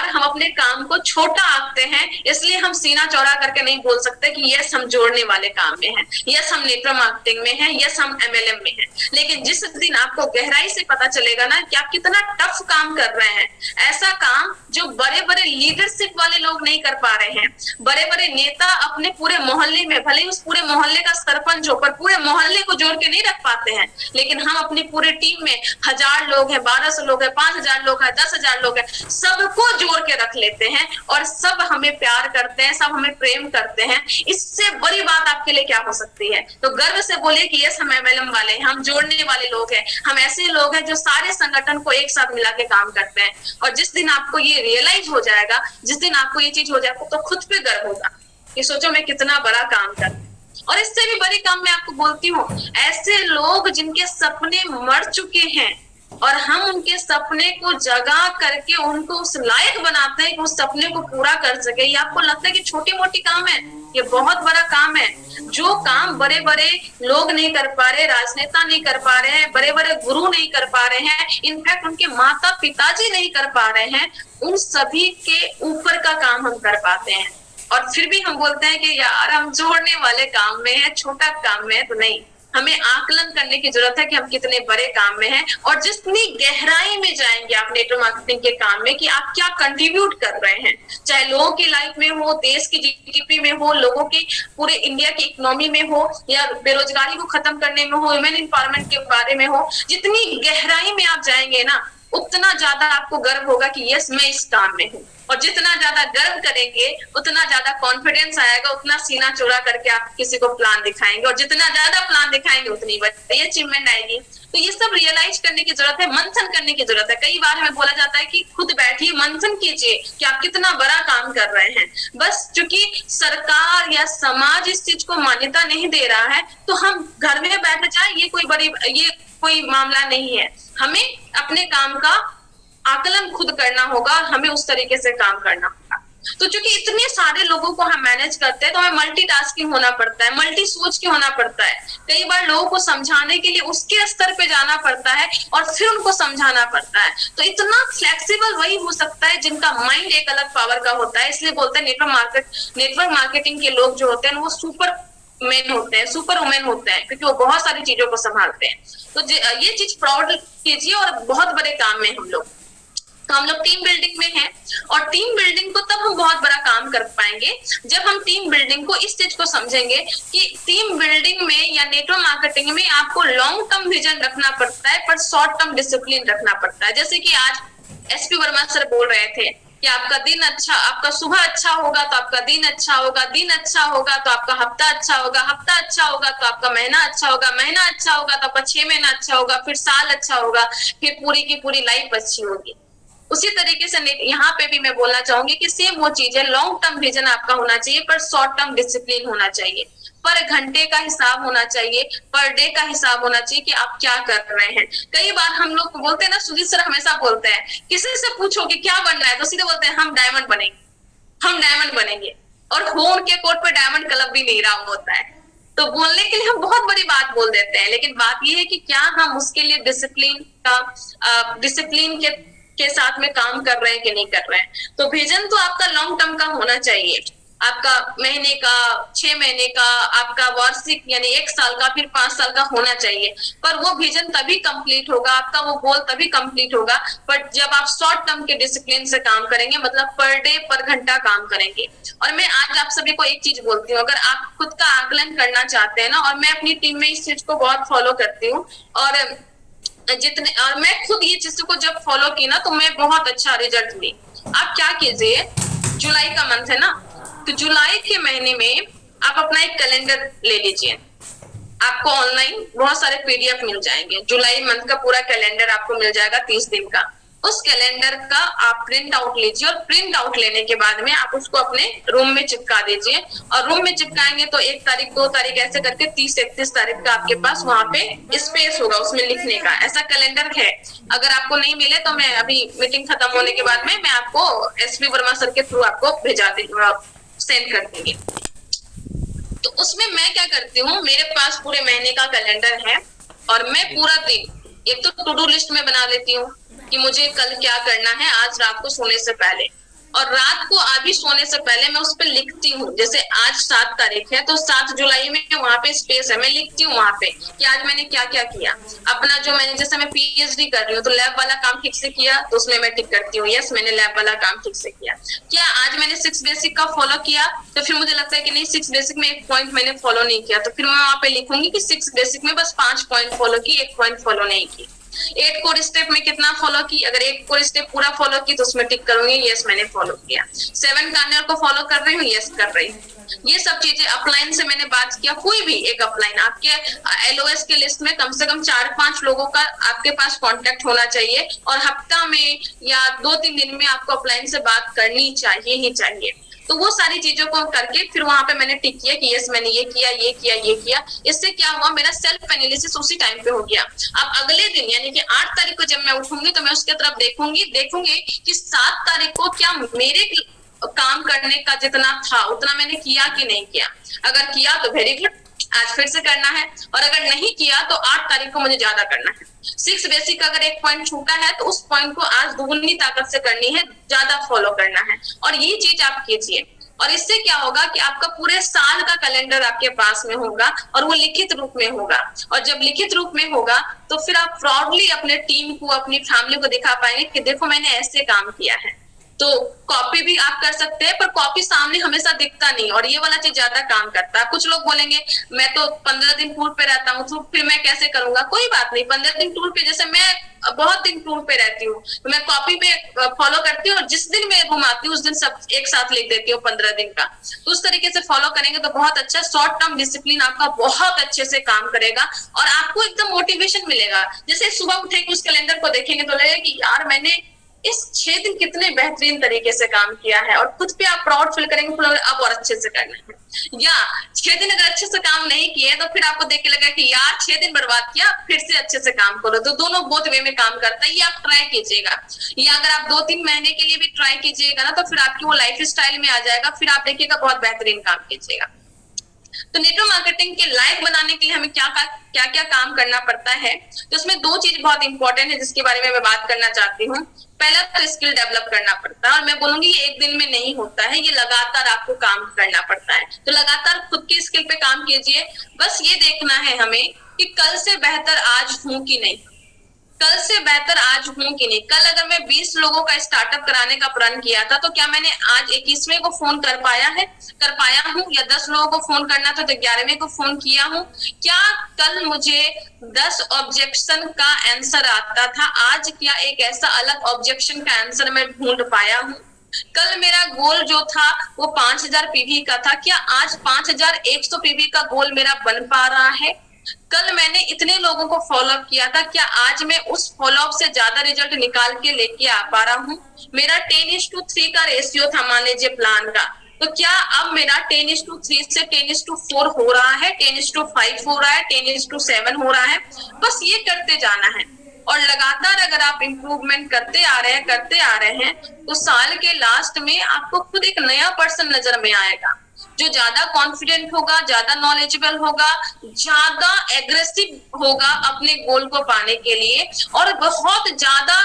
हम अपने काम को छोटा आंकते हैं, इसलिए हम सीना चौड़ा करके नहीं बोल सकते कि यस हम जोड़ने वाले काम में हैं, यस हम नेटवर्क मार्केटिंग में हैं, यस हम एमएलएम में हैं। लेकिन जिस दिन आपको गहराई से पता चलेगा ना कि आप कितना टफ काम कर रहे हैं, ऐसा काम जो बड़े बड़े लीडरशिप वाले लोग नहीं कर पा रहे हैं, बड़े बड़े नेता अपने पूरे मोहल्ले में, भले उस पूरे मोहल्ले का सरपंच हो, पर पूरे मोहल्ले को जोड़ के नहीं रख पाते हैं, लेकिन हम अपनी पूरी टीम में 1000 लोग हैं, 1200 लोग हैं, 5000 लोग हैं, 10,000 लोग हैं, सबको जोड़ के रख लेते हैं और सब हमें प्यार करते हैं, सब हमें प्रेम करते हैं। इससे बड़ी बात आपके लिए क्या हो सकती है? तो गर्व से बोलिए कि यस हम एमएलएम वाले हैं, हम जोड़ने वाले लोग हैं, हम ऐसे लोग हैं जो सारे संगठन को एक साथ मिला के काम करते हैं। और जिस दिन आपको ये रियलाइज हो जाएगा, जिस दिन आपको ये चीज हो जाएगा, तो खुद पे गर्व होगा कि सोचो मैं कितना बड़ा काम कर रहा हूं। और इससे भी बड़ी काम मैं आपको बोलती हूँ, ऐसे लोग जिनके सपने मर चुके हैं और हम उनके सपने को जगा करके उनको उस लायक बनाते हैं कि उस सपने को पूरा कर सके। ये आपको लगता है कि छोटी मोटी काम है? ये बहुत बड़ा काम है। जो काम बड़े बड़े लोग नहीं कर पा रहे, राजनेता नहीं कर पा रहे हैं, बड़े बड़े गुरु नहीं कर पा रहे हैं, इनफैक्ट उनके माता पिताजी नहीं कर पा रहे हैं, उन सभी के ऊपर का काम हम कर पाते हैं। और फिर भी हम बोलते हैं कि यार हम जोड़ने वाले काम में है, छोटा काम में है। तो नहीं, हमें आकलन करने की जरूरत है कि हम कितने बड़े काम में हैं, और जितनी गहराई में जाएंगे आप नेटवर्क मार्केटिंग के काम में कि आप क्या कंट्रीब्यूट कर रहे हैं, चाहे लोगों की लाइफ में हो, देश की जीडीपी में हो, लोगों की पूरे इंडिया की इकोनॉमी में हो, या बेरोजगारी को खत्म करने में हो, वुमेन एम्पावरमेंट के बारे में हो, जितनी गहराई में आप जाएंगे ना, उतना ज्यादा आपको गर्व होगा कि यस मैं इस काम में हूँ। और जितना ज्यादा गर्व करेंगे उतना ज्यादा कॉन्फिडेंस आएगा, उतना सीना चौड़ा करके आप किसी को प्लान दिखाएंगे, और जितना ज्यादा प्लान दिखाएंगे उतनी बड़ी अचीवमेंट आएगी। तो ये सब रियलाइज करने की जरूरत है, मंथन करने की जरूरत है। कई बार हमें बोला जाता है कि खुद बैठिए, मंथन कीजिए कि आप कितना बड़ा काम कर रहे हैं। बस चूंकि सरकार या समाज इस चीज को मान्यता नहीं दे रहा है, तो हम घर में बैठ जाए, ये कोई मामला नहीं है। हमें अपने काम का आकलन खुद करना होगा, हमें उस तरीके से काम करना होगा। तो चूंकि इतने सारे लोगों को हम मैनेज करते हैं, तो हमें मल्टीटास्किंग होना पड़ता है, मल्टी सोच के होना पड़ता है। कई बार लोगों को समझाने के लिए उसके स्तर पे जाना पड़ता है और फिर उनको समझाना पड़ता है। तो इतना फ्लेक्सिबल वही हो सकता है जिनका माइंड एक अलग पावर का होता है। इसलिए बोलते हैं नेटवर्क मार्केटिंग के लोग जो होते हैं वो सुपर मेन होते हैं, सुपर वुमेन होते हैं, क्योंकि वो बहुत सारी चीजों को संभालते हैं। तो ये चीज प्राउड कीजिए। और बहुत बड़े काम में हम लोग, तो हम लोग टीम बिल्डिंग में हैं, और टीम बिल्डिंग को तब हम बहुत बड़ा काम कर पाएंगे जब हम टीम बिल्डिंग को इस चीज को समझेंगे कि टीम बिल्डिंग में या नेटवर्क मार्केटिंग में आपको लॉन्ग टर्म विजन रखना पड़ता है, पर शॉर्ट टर्म डिसिप्लिन रखना पड़ता है। जैसे कि आज एसपी वर्मा सर बोल रहे थे कि आपका दिन अच्छा, आपका सुबह अच्छा होगा तो आपका दिन अच्छा होगा, दिन अच्छा होगा तो आपका हफ्ता अच्छा होगा, हफ्ता अच्छा होगा तो आपका महीना अच्छा होगा, महीना अच्छा होगा तो आपका 6 महीना अच्छा होगा, फिर साल अच्छा होगा, फिर पूरी की पूरी लाइफ अच्छी होगी। उसी तरीके से यहाँ पे भी मैं बोलना चाहूंगी कि सेम वो चीज है, लॉन्ग टर्म विजन आपका होना चाहिए पर शॉर्ट टर्म डिसिप्लिन होना चाहिए, पर घंटे का हिसाब होना चाहिए, पर डे का हिसाब होना चाहिए कि आप क्या कर रहे हैं। कई बार हम लोग बोलते हैं ना, सुजीत सर हमेशा बोलते हैं, किसी से पूछो कि क्या बनना है तो सीधे बोलते हैं हम डायमंड बनेंगे, हम डायमंड बनेंगे, और हो उनके कोट पे डायमंड क्लब भी नहीं रहा होता है। तो बोलने के लिए हम बहुत बड़ी बात बोल देते हैं, लेकिन बात यह है कि क्या हम उसके लिए डिसिप्लिन के साथ में काम कर रहे हैं कि नहीं कर रहे हैं। तो विजन तो आपका लॉन्ग टर्म का होना चाहिए, आपका महीने का, 6 महीने का, आपका वार्षिक यानी 1 साल का, फिर 5 साल का होना चाहिए। पर वो विजन तभी कंप्लीट होगा, आपका वो गोल तभी कंप्लीट होगा पर जब आप शॉर्ट टर्म के डिसिप्लिन से काम करेंगे, मतलब पर डे पर घंटा काम करेंगे। और मैं आज आप सभी को एक चीज बोलती हूँ, अगर आप खुद का आकलन करना चाहते हैं ना, और मैं अपनी टीम में इस चीज को बहुत फॉलो करती हूँ, और मैं खुद ये चीज को जब फॉलो की ना तो मैं बहुत अच्छा रिजल्ट ली। आप क्या कीजिए, जुलाई का मंथ है ना, तो जुलाई के महीने में आप अपना एक कैलेंडर ले लीजिए, आपको ऑनलाइन बहुत सारे पीडीएफ मिल जाएंगे, जुलाई मंथ का पूरा कैलेंडर आपको मिल जाएगा 30 दिन का। उस कैलेंडर का आप प्रिंट आउट लीजिए, और प्रिंट आउट लेने के बाद में आप उसको अपने रूम में चिपका दीजिए, और रूम में चिपकाएंगे तो 1 तारीख 2 तारीख ऐसे करके 30-31 तारीख का आपके पास वहां पे स्पेस होगा उसमें लिखने का। ऐसा कैलेंडर है, अगर आपको नहीं मिले तो मैं अभी मीटिंग खत्म होने के बाद में मैं आपको एसपी वर्मा सर के थ्रू आपको भेजा दूंगा, सेंड कर देंगे। तो उसमें मैं क्या करती हूँ, मेरे पास पूरे महीने का कैलेंडर है, और मैं पूरा दिन एक तो टू डू लिस्ट में बना लेती हूँ कि मुझे कल क्या करना है आज रात को सोने से पहले, और रात को अभी सोने से पहले मैं उस पर लिखती हूँ। जैसे आज 7 तारीख है तो 7 जुलाई में वहां पे स्पेस है, मैं लिखती हूँ वहां पे कि आज मैंने क्या क्या किया। अपना जो मैंने, जैसे मैं पीएचडी कर रही हूँ तो लैब वाला काम ठीक से किया तो उसमें मैं टिक करती हूँ, यस मैंने लैब वाला काम ठीक से किया। क्या आज मैंने 6 बेसिक का फॉलो किया, तो फिर मुझे लगता है कि नहीं 6 बेसिक में 1 पॉइंट मैंने फॉलो नहीं किया, तो फिर मैं वहां पे लिखूंगी कि 6 बेसिक में बस 5 पॉइंट फॉलो की, 1 पॉइंट फॉलो नहीं की। 8 कोर स्टेप में कितना फॉलो की, अगर 8 कोर स्टेप पूरा फॉलो की तो उसमें टिक करूंगी, यस मैंने फॉलो किया। 7 कार्नर को फॉलो कर रही हूँ, यस कर रही हूँ। ये सब चीजें अपलाइन से मैंने बात किया, कोई भी एक अपलाइन आपके एलओएस के लिस्ट में कम से कम 4-5 लोगों का आपके पास कांटेक्ट होना चाहिए, और हफ्ता में या 2-3 दिन में आपको अपलाइन से बात करनी चाहिए ही चाहिए। तो वो सारी चीजों को करके फिर वहां पे मैंने टिक किया कि यस मैंने ये किया ये किया ये किया। इससे क्या हुआ, मेरा सेल्फ एनालिसिस उसी टाइम पे हो गया। अब अगले दिन यानी कि 8 तारीख को जब मैं उठूंगी तो मैं उसके तरफ देखूंगी कि 7 तारीख को क्या मेरे काम करने का जितना था उतना मैंने किया कि नहीं किया। अगर किया तो वेरी गुड, आज फिर से करना है, और अगर नहीं किया तो 8 तारीख को मुझे ज्यादा करना है। 6 बेसिक अगर 1 पॉइंट छूटा है तो उस पॉइंट को आज दुगनी ताकत से करनी है, ज्यादा फॉलो करना है, और ये चीज आप कीजिए। और इससे क्या होगा कि आपका पूरे साल का कैलेंडर आपके पास में होगा, और वो लिखित रूप में होगा, और जब लिखित रूप में होगा तो फिर आप प्राउडली अपने टीम को, अपनी फैमिली को दिखा पाएंगे कि देखो मैंने ऐसे काम किया है। तो कॉपी भी आप कर सकते हैं, पर कॉपी सामने हमेशा दिखता नहीं, और ये वाला चीज ज्यादा काम करता है। कुछ लोग बोलेंगे मैं तो 15 दिन टूर पे रहता हूँ तो फिर मैं कैसे करूंगा, कोई बात नहीं, 15 दिन टूर पे, जैसे मैं बहुत दिन टूर पे रहती हूँ तो मैं कॉपी पे फॉलो करती हूँ, और जिस दिन मैं रूम आती हूँ उस दिन सब एक साथ लिख देती हूँ 15 दिन का। तो उस तरीके से फॉलो करेंगे तो बहुत अच्छा शॉर्ट टर्म डिसिप्लिन आपका बहुत अच्छे से काम करेगा, और आपको एकदम मोटिवेशन मिलेगा। जैसे सुबह उठेंगे उस कैलेंडर को देखेंगे तो लगेगा कि यार मैंने इस 6 दिन कितने बेहतरीन तरीके से काम किया है, और खुद पे आप प्राउड फील करेंगे, फिर अब और अच्छे से करना है। या 6 दिन अगर अच्छे से काम नहीं किए तो फिर आपको देख के लगा कि यार 6 दिन बर्बाद किया, फिर से अच्छे से काम करो। तो दोनों बोथ वे में काम करता है, ये आप ट्राई कीजिएगा। या अगर आप 2-3 महीने के लिए भी ट्राई कीजिएगा ना तो फिर आपकी वो लाइफ स्टाइल में आ जाएगा, फिर आप देखिएगा बहुत बेहतरीन काम कीजिएगा। तो नेटवर्क मार्केटिंग के लायक बनाने के लिए हमें क्या क्या काम करना पड़ता है, तो उसमें 2 चीज बहुत इंपॉर्टेंट है जिसके बारे में मैं बात करना चाहती हूँ। पहला तो स्किल डेवलप करना पड़ता है, और मैं बोलूंगी ये एक दिन में नहीं होता है, ये लगातार आपको काम करना पड़ता है। तो लगातार खुद की स्किल पे काम कीजिए। बस ये देखना है हमें कि कल से बेहतर आज हूं कि नहीं, कल से बेहतर आज हूं कि नहीं। कल अगर मैं 20 लोगों का स्टार्टअप कराने का प्रण किया था तो क्या मैंने आज 21वें को फोन कर पाया हूं, या 10 लोगों को फोन करना था तो 11वें को फोन किया हूं। क्या कल मुझे 10 ऑब्जेक्शन का आंसर आता था, आज क्या एक ऐसा अलग ऑब्जेक्शन का आंसर मैं ढूंढ पाया हूं। कल मेरा गोल जो था वो 5000 पीवी का था, क्या आज 5100 पीवी का गोल मेरा बन पा रहा है। कल मैंने इतने लोगों को फॉलोअप किया था, क्या आज मैं उस फॉलोअप से ज्यादा रिजल्ट निकाल के लेके आ पा रहा हूँ? मेरा 10:3 का रेशियो था मान लीजिए प्लान का, तो क्या अब मेरा 10:3 से 10:4 हो रहा है, 10:5 हो रहा है, 10:7 हो रहा है? बस ये करते जाना है और लगातार अगर आप इम्प्रूवमेंट करते आ रहे हैं तो साल के लास्ट में आपको खुद एक नया पर्सन नजर में आएगा, जो ज्यादा कॉन्फिडेंट होगा, ज्यादा नॉलेजेबल होगा, ज्यादा एग्रेसिव होगा अपने गोल को पाने के लिए, और बहुत ज्यादा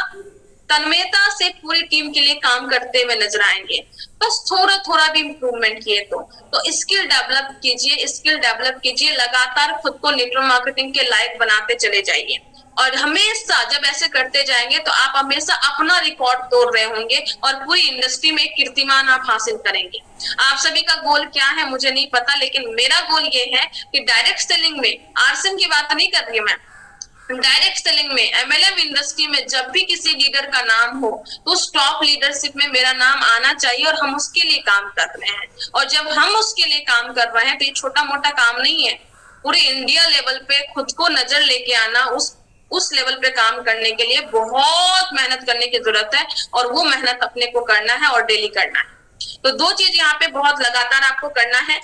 तन्मयता से पूरी टीम के लिए काम करते हुए नजर आएंगे। बस थोड़ा थोड़ा भी इम्प्रूवमेंट किए तो स्किल डेवलप कीजिए, लगातार खुद को नेटवर्क मार्केटिंग के लायक बनाते चले जाइए, और हमेशा जब ऐसे करते जाएंगे तो आप हमेशा अपना रिकॉर्ड तोड़ रहे होंगे और पूरी इंडस्ट्री में कीर्तिमान आप हासिल करेंगे। आप सभी का गोल क्या है मुझे नहीं पता, लेकिन मेरा गोल ये है कि डायरेक्ट सेलिंग में, आरसीएम की बात नहीं कर रही मैं, डायरेक्ट सेलिंग में, एमएलएम इंडस्ट्री में जब भी किसी लीडर का नाम हो तो उस टॉप लीडरशिप में मेरा नाम आना चाहिए, और हम उसके लिए काम कर रहे हैं। और जब हम उसके लिए काम कर रहे हैं तो ये छोटा मोटा काम नहीं है, पूरे इंडिया लेवल पे खुद को नजर लेके आना, उस लेवल पे काम करने के लिए बहुत मेहनत करने की जरूरत है, और वो मेहनत अपने को करना है और डेली करना है। तो दो चीज यहाँ पे बहुत लगातार आपको करना है,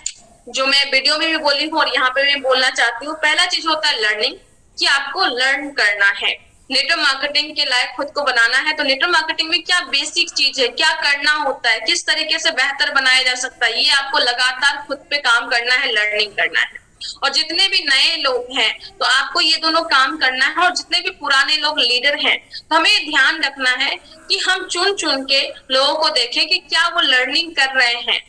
जो मैं वीडियो में भी बोली हूँ और यहाँ पे भी बोलना चाहती हूँ। पहला चीज होता है लर्निंग, कि आपको लर्न करना है, नेटवर्क मार्केटिंग के लायक खुद को बनाना है। तो नेटवर्क मार्केटिंग में क्या बेसिक चीज है, क्या करना होता है, किस तरीके से बेहतर बनाया जा सकता है, ये आपको लगातार खुद पे काम करना है, लर्निंग करना है। और जितने भी नए लोग हैं तो आपको ये दोनों काम करना है, और जितने भी पुराने लोग लीडर हैं तो हमें ध्यान रखना है कि हम चुन चुन के लोगों को देखें कि क्या वो लर्निंग कर रहे हैं,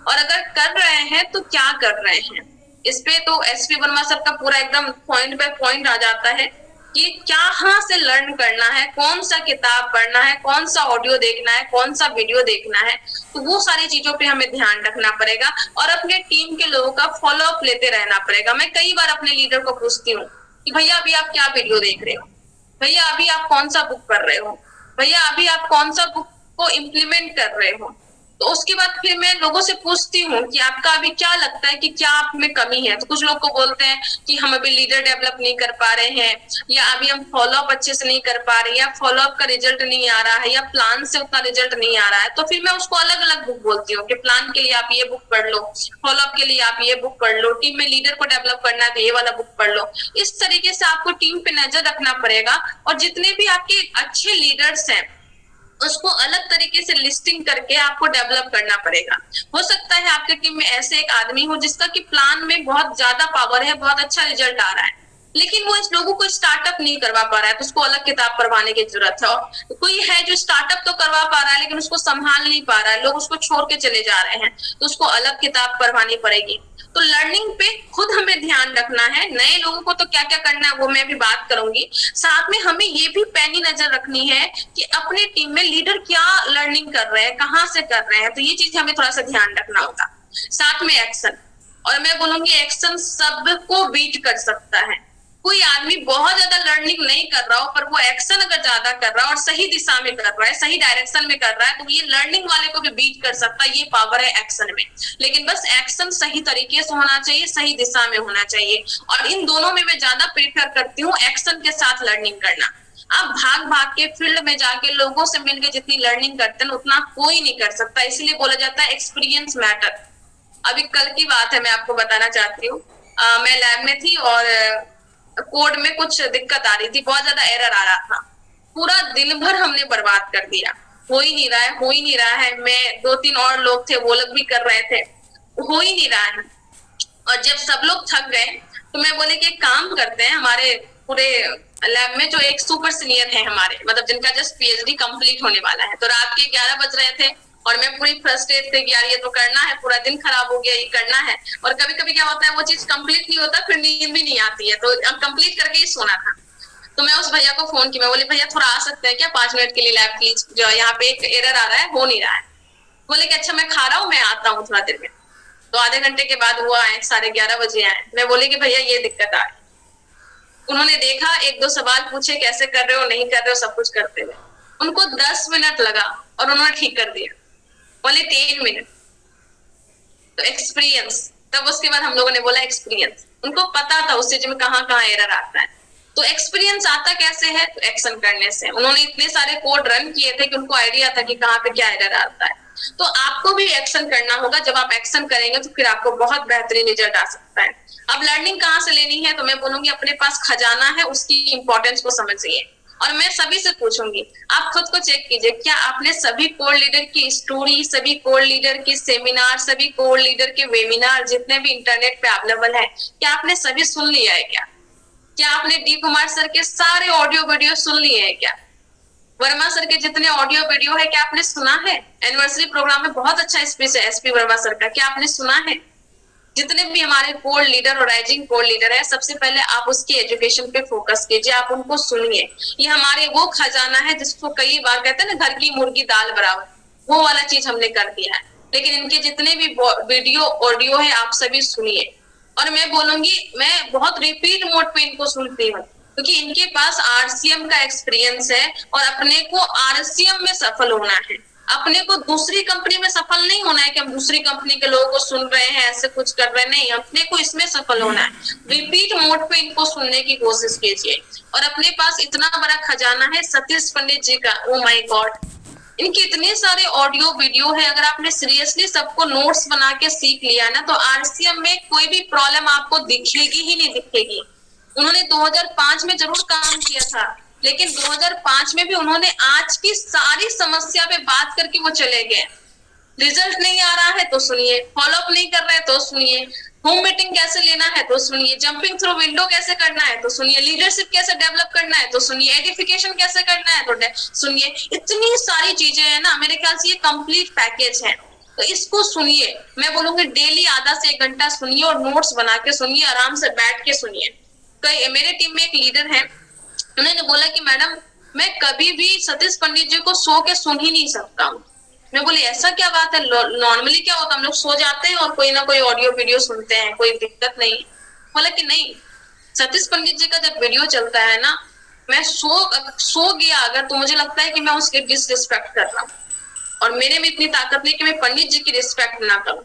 और अगर कर रहे हैं तो क्या कर रहे हैं। इस पे तो एसपी वर्मा सर का पूरा एकदम पॉइंट बाय पॉइंट आ जाता है कि कहाँ से लर्न करना है, कौन सा किताब पढ़ना है, कौन सा ऑडियो देखना है, कौन सा वीडियो देखना है। तो वो सारी चीजों पे हमें ध्यान रखना पड़ेगा, और अपने टीम के लोगों का फॉलोअप लेते रहना पड़ेगा। मैं कई बार अपने लीडर को पूछती हूँ कि भैया अभी आप क्या वीडियो देख रहे हो, भैया अभी आप कौन सा बुक पढ़ रहे हो, भैया अभी आप कौन सा बुक को इम्प्लीमेंट कर रहे हो। तो उसके बाद फिर मैं लोगों से पूछती हूँ कि आपका अभी क्या लगता है कि क्या आप में कमी है। तो कुछ लोग को बोलते हैं कि हम अभी लीडर डेवलप नहीं कर पा रहे हैं, या अभी हम फॉलोअप अच्छे से नहीं कर पा रहे, या फॉलोअप का रिजल्ट नहीं आ रहा है, या प्लान से उतना रिजल्ट नहीं आ रहा है। तो फिर मैं उसको अलग अलग बुक बोलती हूँ कि प्लान के लिए आप ये बुक पढ़ लो, फॉलोअप के लिए आप ये बुक पढ़ लो, टीम में लीडर को डेवलप करना है तो ये वाला बुक पढ़ लो। इस तरीके से आपको टीम पे नजर रखना पड़ेगा, और जितने भी आपके अच्छे लीडर्स हैं उसको अलग तरीके से लिस्टिंग करके आपको डेवलप करना पड़ेगा। हो सकता है आपके टीम में ऐसे एक आदमी हो जिसका कि प्लान में बहुत ज्यादा पावर है, बहुत अच्छा रिजल्ट आ रहा है, लेकिन वो इस लोगों को स्टार्टअप नहीं करवा पा रहा है, तो उसको अलग किताब पढ़वाने की जरूरत है। और कोई है जो स्टार्टअप तो करवा पा रहा है लेकिन उसको संभाल नहीं पा रहा है, लोग उसको छोड़ के चले जा रहे हैं, तो उसको अलग किताब पढ़वानी पड़ेगी। तो लर्निंग पे खुद हमें ध्यान रखना है। नए लोगों को तो क्या क्या करना है वो मैं भी बात करूंगी, साथ में हमें ये भी पैनी नजर रखनी है कि अपनी टीम में लीडर क्या लर्निंग कर रहे हैं, कहाँ से कर रहे हैं। तो ये चीज हमें थोड़ा सा ध्यान रखना होगा। साथ में एक्शन, और मैं बोलूंगी एक्शन सबको बीट कर सकता है। कोई आदमी बहुत ज्यादा लर्निंग नहीं कर रहा हो पर वो एक्शन अगर ज्यादा कर रहा है और सही दिशा में कर रहा है, सही डायरेक्शन में कर रहा है, तो ये लर्निंग वाले को भी बीट कर सकता है। ये पावर है एक्शन में। लेकिन बस एक्शन सही तरीके से होना चाहिए, सही दिशा में होना चाहिए, और इन दोनों में मैं ज्यादा प्रेफर करती हूँ एक्शन के साथ लर्निंग करना। आप भाग भाग के फील्ड में जाके लोगों से मिलके जितनी लर्निंग करते हैं उतना कोई नहीं कर सकता। इसलिए बोला जाता है एक्सपीरियंस मैटर। अभी कल की बात है, मैं आपको बताना चाहती हूँ। मैं लैब में थी और कोड में कुछ दिक्कत आ रही थी, बहुत ज्यादा एरर आ रहा था। पूरा दिन भर हमने बर्बाद कर दिया, हो ही नहीं रहा है, हो ही नहीं रहा है। मैं 2-3 और लोग थे, वो लोग भी कर रहे थे, हो ही नहीं रहा है। और जब सब लोग थक गए तो मैं बोले कि एक काम करते हैं, हमारे पूरे लैब में जो एक सुपर सीनियर है हमारे, मतलब जिनका जस्ट पीएचडी कंप्लीट होने वाला है, तो रात के 11 बज रहे थे और मैं पूरी फ्रस्ट्रेट थी कि यार ये तो करना है, पूरा दिन खराब हो गया, ये करना है। और कभी कभी क्या होता है वो चीज कंप्लीट नहीं होता, फिर नींद भी नहीं आती है, तो कंप्लीट करके ही सोना था। तो मैं उस भैया को फोन की, मैं बोली भैया थोड़ा आ सकते हैं क्या 5 मिनट के लिए लैब प्लीज, जो यहाँ पे एक एरर आ रहा है, हो नहीं रहा है। बोले कि अच्छा मैं खा रहा हूँ, मैं आता हूँ थोड़ा देर में। तो आधे घंटे के बाद वो आए, 11:30 बजे आए। मैं बोले कि भैया ये दिक्कत आ रही। उन्होंने देखा, 1-2 सवाल पूछे, कैसे कर रहे हो, नहीं कर रहे हो, सब कुछ करते हुए उनको 10 मिनट लगा और उन्होंने ठीक कर दिया, बोले 3 मिनट। तो एक्सपीरियंस, तब उसके बाद हम लोगों ने बोला एक्सपीरियंस। उनको पता था उस चीज में कहाँ कहाँ एरर आता है। तो एक्सपीरियंस आता कैसे है? तो एक्शन करने से। उन्होंने इतने सारे कोड रन किए थे कि उनको आइडिया था कि कहाँ पे क्या एरर आता है। तो आपको भी एक्शन करना होगा। जब आप एक्शन करेंगे तो फिर आपको बहुत बेहतरीन रिजल्ट आ सकता है। अब लर्निंग कहाँ से लेनी है? तो मैं बोलूंगी अपने पास खजाना है, उसकी इंपॉर्टेंस को समझिए। और मैं सभी से पूछूंगी, आप खुद को चेक कीजिए, क्या आपने सभी कोर लीडर की स्टोरी, सभी कोर लीडर की सेमिनार, सभी कोर लीडर के वेबिनार जितने भी इंटरनेट पे अवेलेबल है, क्या आपने सभी सुन लिया है? क्या आपने डी कुमार सर के सारे ऑडियो वीडियो सुन लिए हैं? क्या वर्मा सर के जितने ऑडियो वीडियो है क्या आपने सुना है? एनिवर्सरी प्रोग्राम में बहुत अच्छा स्पीच है एसपी वर्मा सर का, क्या आपने सुना है? जितने भी हमारे कोर लीडर और राइजिंग कोर लीडर है, सबसे पहले आप उसकी एजुकेशन पे फोकस कीजिए, आप उनको सुनिए। ये हमारे वो खजाना है जिसको कई बार कहते हैं ना, घर की मुर्गी दाल बराबर, वो वाला चीज हमने कर दिया है। लेकिन इनके जितने भी वीडियो ऑडियो है आप सभी सुनिए। और मैं बोलूंगी, मैं बहुत रिपीट मोड पे इनको सुनती हूँ, क्योंकि इनके पास आरसीएम का एक्सपीरियंस है और अपने को आरसीएम में सफल होना है। अपने को दूसरी कंपनी में सफल नहीं होना है कि हम दूसरी कंपनी के लोगों को सुन रहे हैं, ऐसे कुछ कर रहे हैं, नहीं, अपने को इसमें सफल होना है। रिपीट मोड पे इनको सुनने की कोशिश कीजिए। और अपने पास इतना बड़ा खजाना है सतीश पंडित जी का, ओ माय गॉड, इनके इतने सारे ऑडियो वीडियो है। अगर आपने सीरियसली सबको नोट्स बना के सीख लिया ना, तो आरसीएम में कोई भी प्रॉब्लम आपको दिखेगी ही नहीं दिखेगी। उन्होंने 2005 में जरूर काम किया था, लेकिन 2005 में भी उन्होंने आज की सारी समस्या पे बात करके वो चले गए। रिजल्ट नहीं आ रहा है तो सुनिए, फॉलोअप नहीं कर रहे हैं तो सुनिए, होम मीटिंग कैसे लेना है तो सुनिए, जंपिंग थ्रू विंडो कैसे करना है तो सुनिए, लीडरशिप कैसे डेवलप करना है तो सुनिए, एडिफिकेशन कैसे करना है तो सुनिए। इतनी सारी चीजें हैं ना, मेरे ख्याल से ये कंप्लीट पैकेज है। तो इसको सुनिए, मैं बोलूंगी डेली आधा से 1 घंटा सुनिए और नोट्स बना के सुनिए, आराम से बैठ के सुनिए। कई मेरे टीम में एक लीडर है, उन्होंने बोला कि मैडम मैं कभी भी सतीश पंडित जी को सो के सुन ही नहीं सकता हूँ। मैं बोली ऐसा क्या बात है? नॉर्मली क्या होता है, हम लोग सो जाते हैं और कोई ना कोई ऑडियो वीडियो सुनते हैं, कोई दिक्कत नहीं। बोला कि नहीं, सतीश पंडित जी का जब वीडियो चलता है ना, मैं सो गया अगर तो मुझे लगता है कि मैं उसकी डिसरिस्पेक्ट कर रहा हूँ, और मेरे में इतनी ताकत नहीं कि मैं पंडित जी की रिस्पेक्ट ना करूं।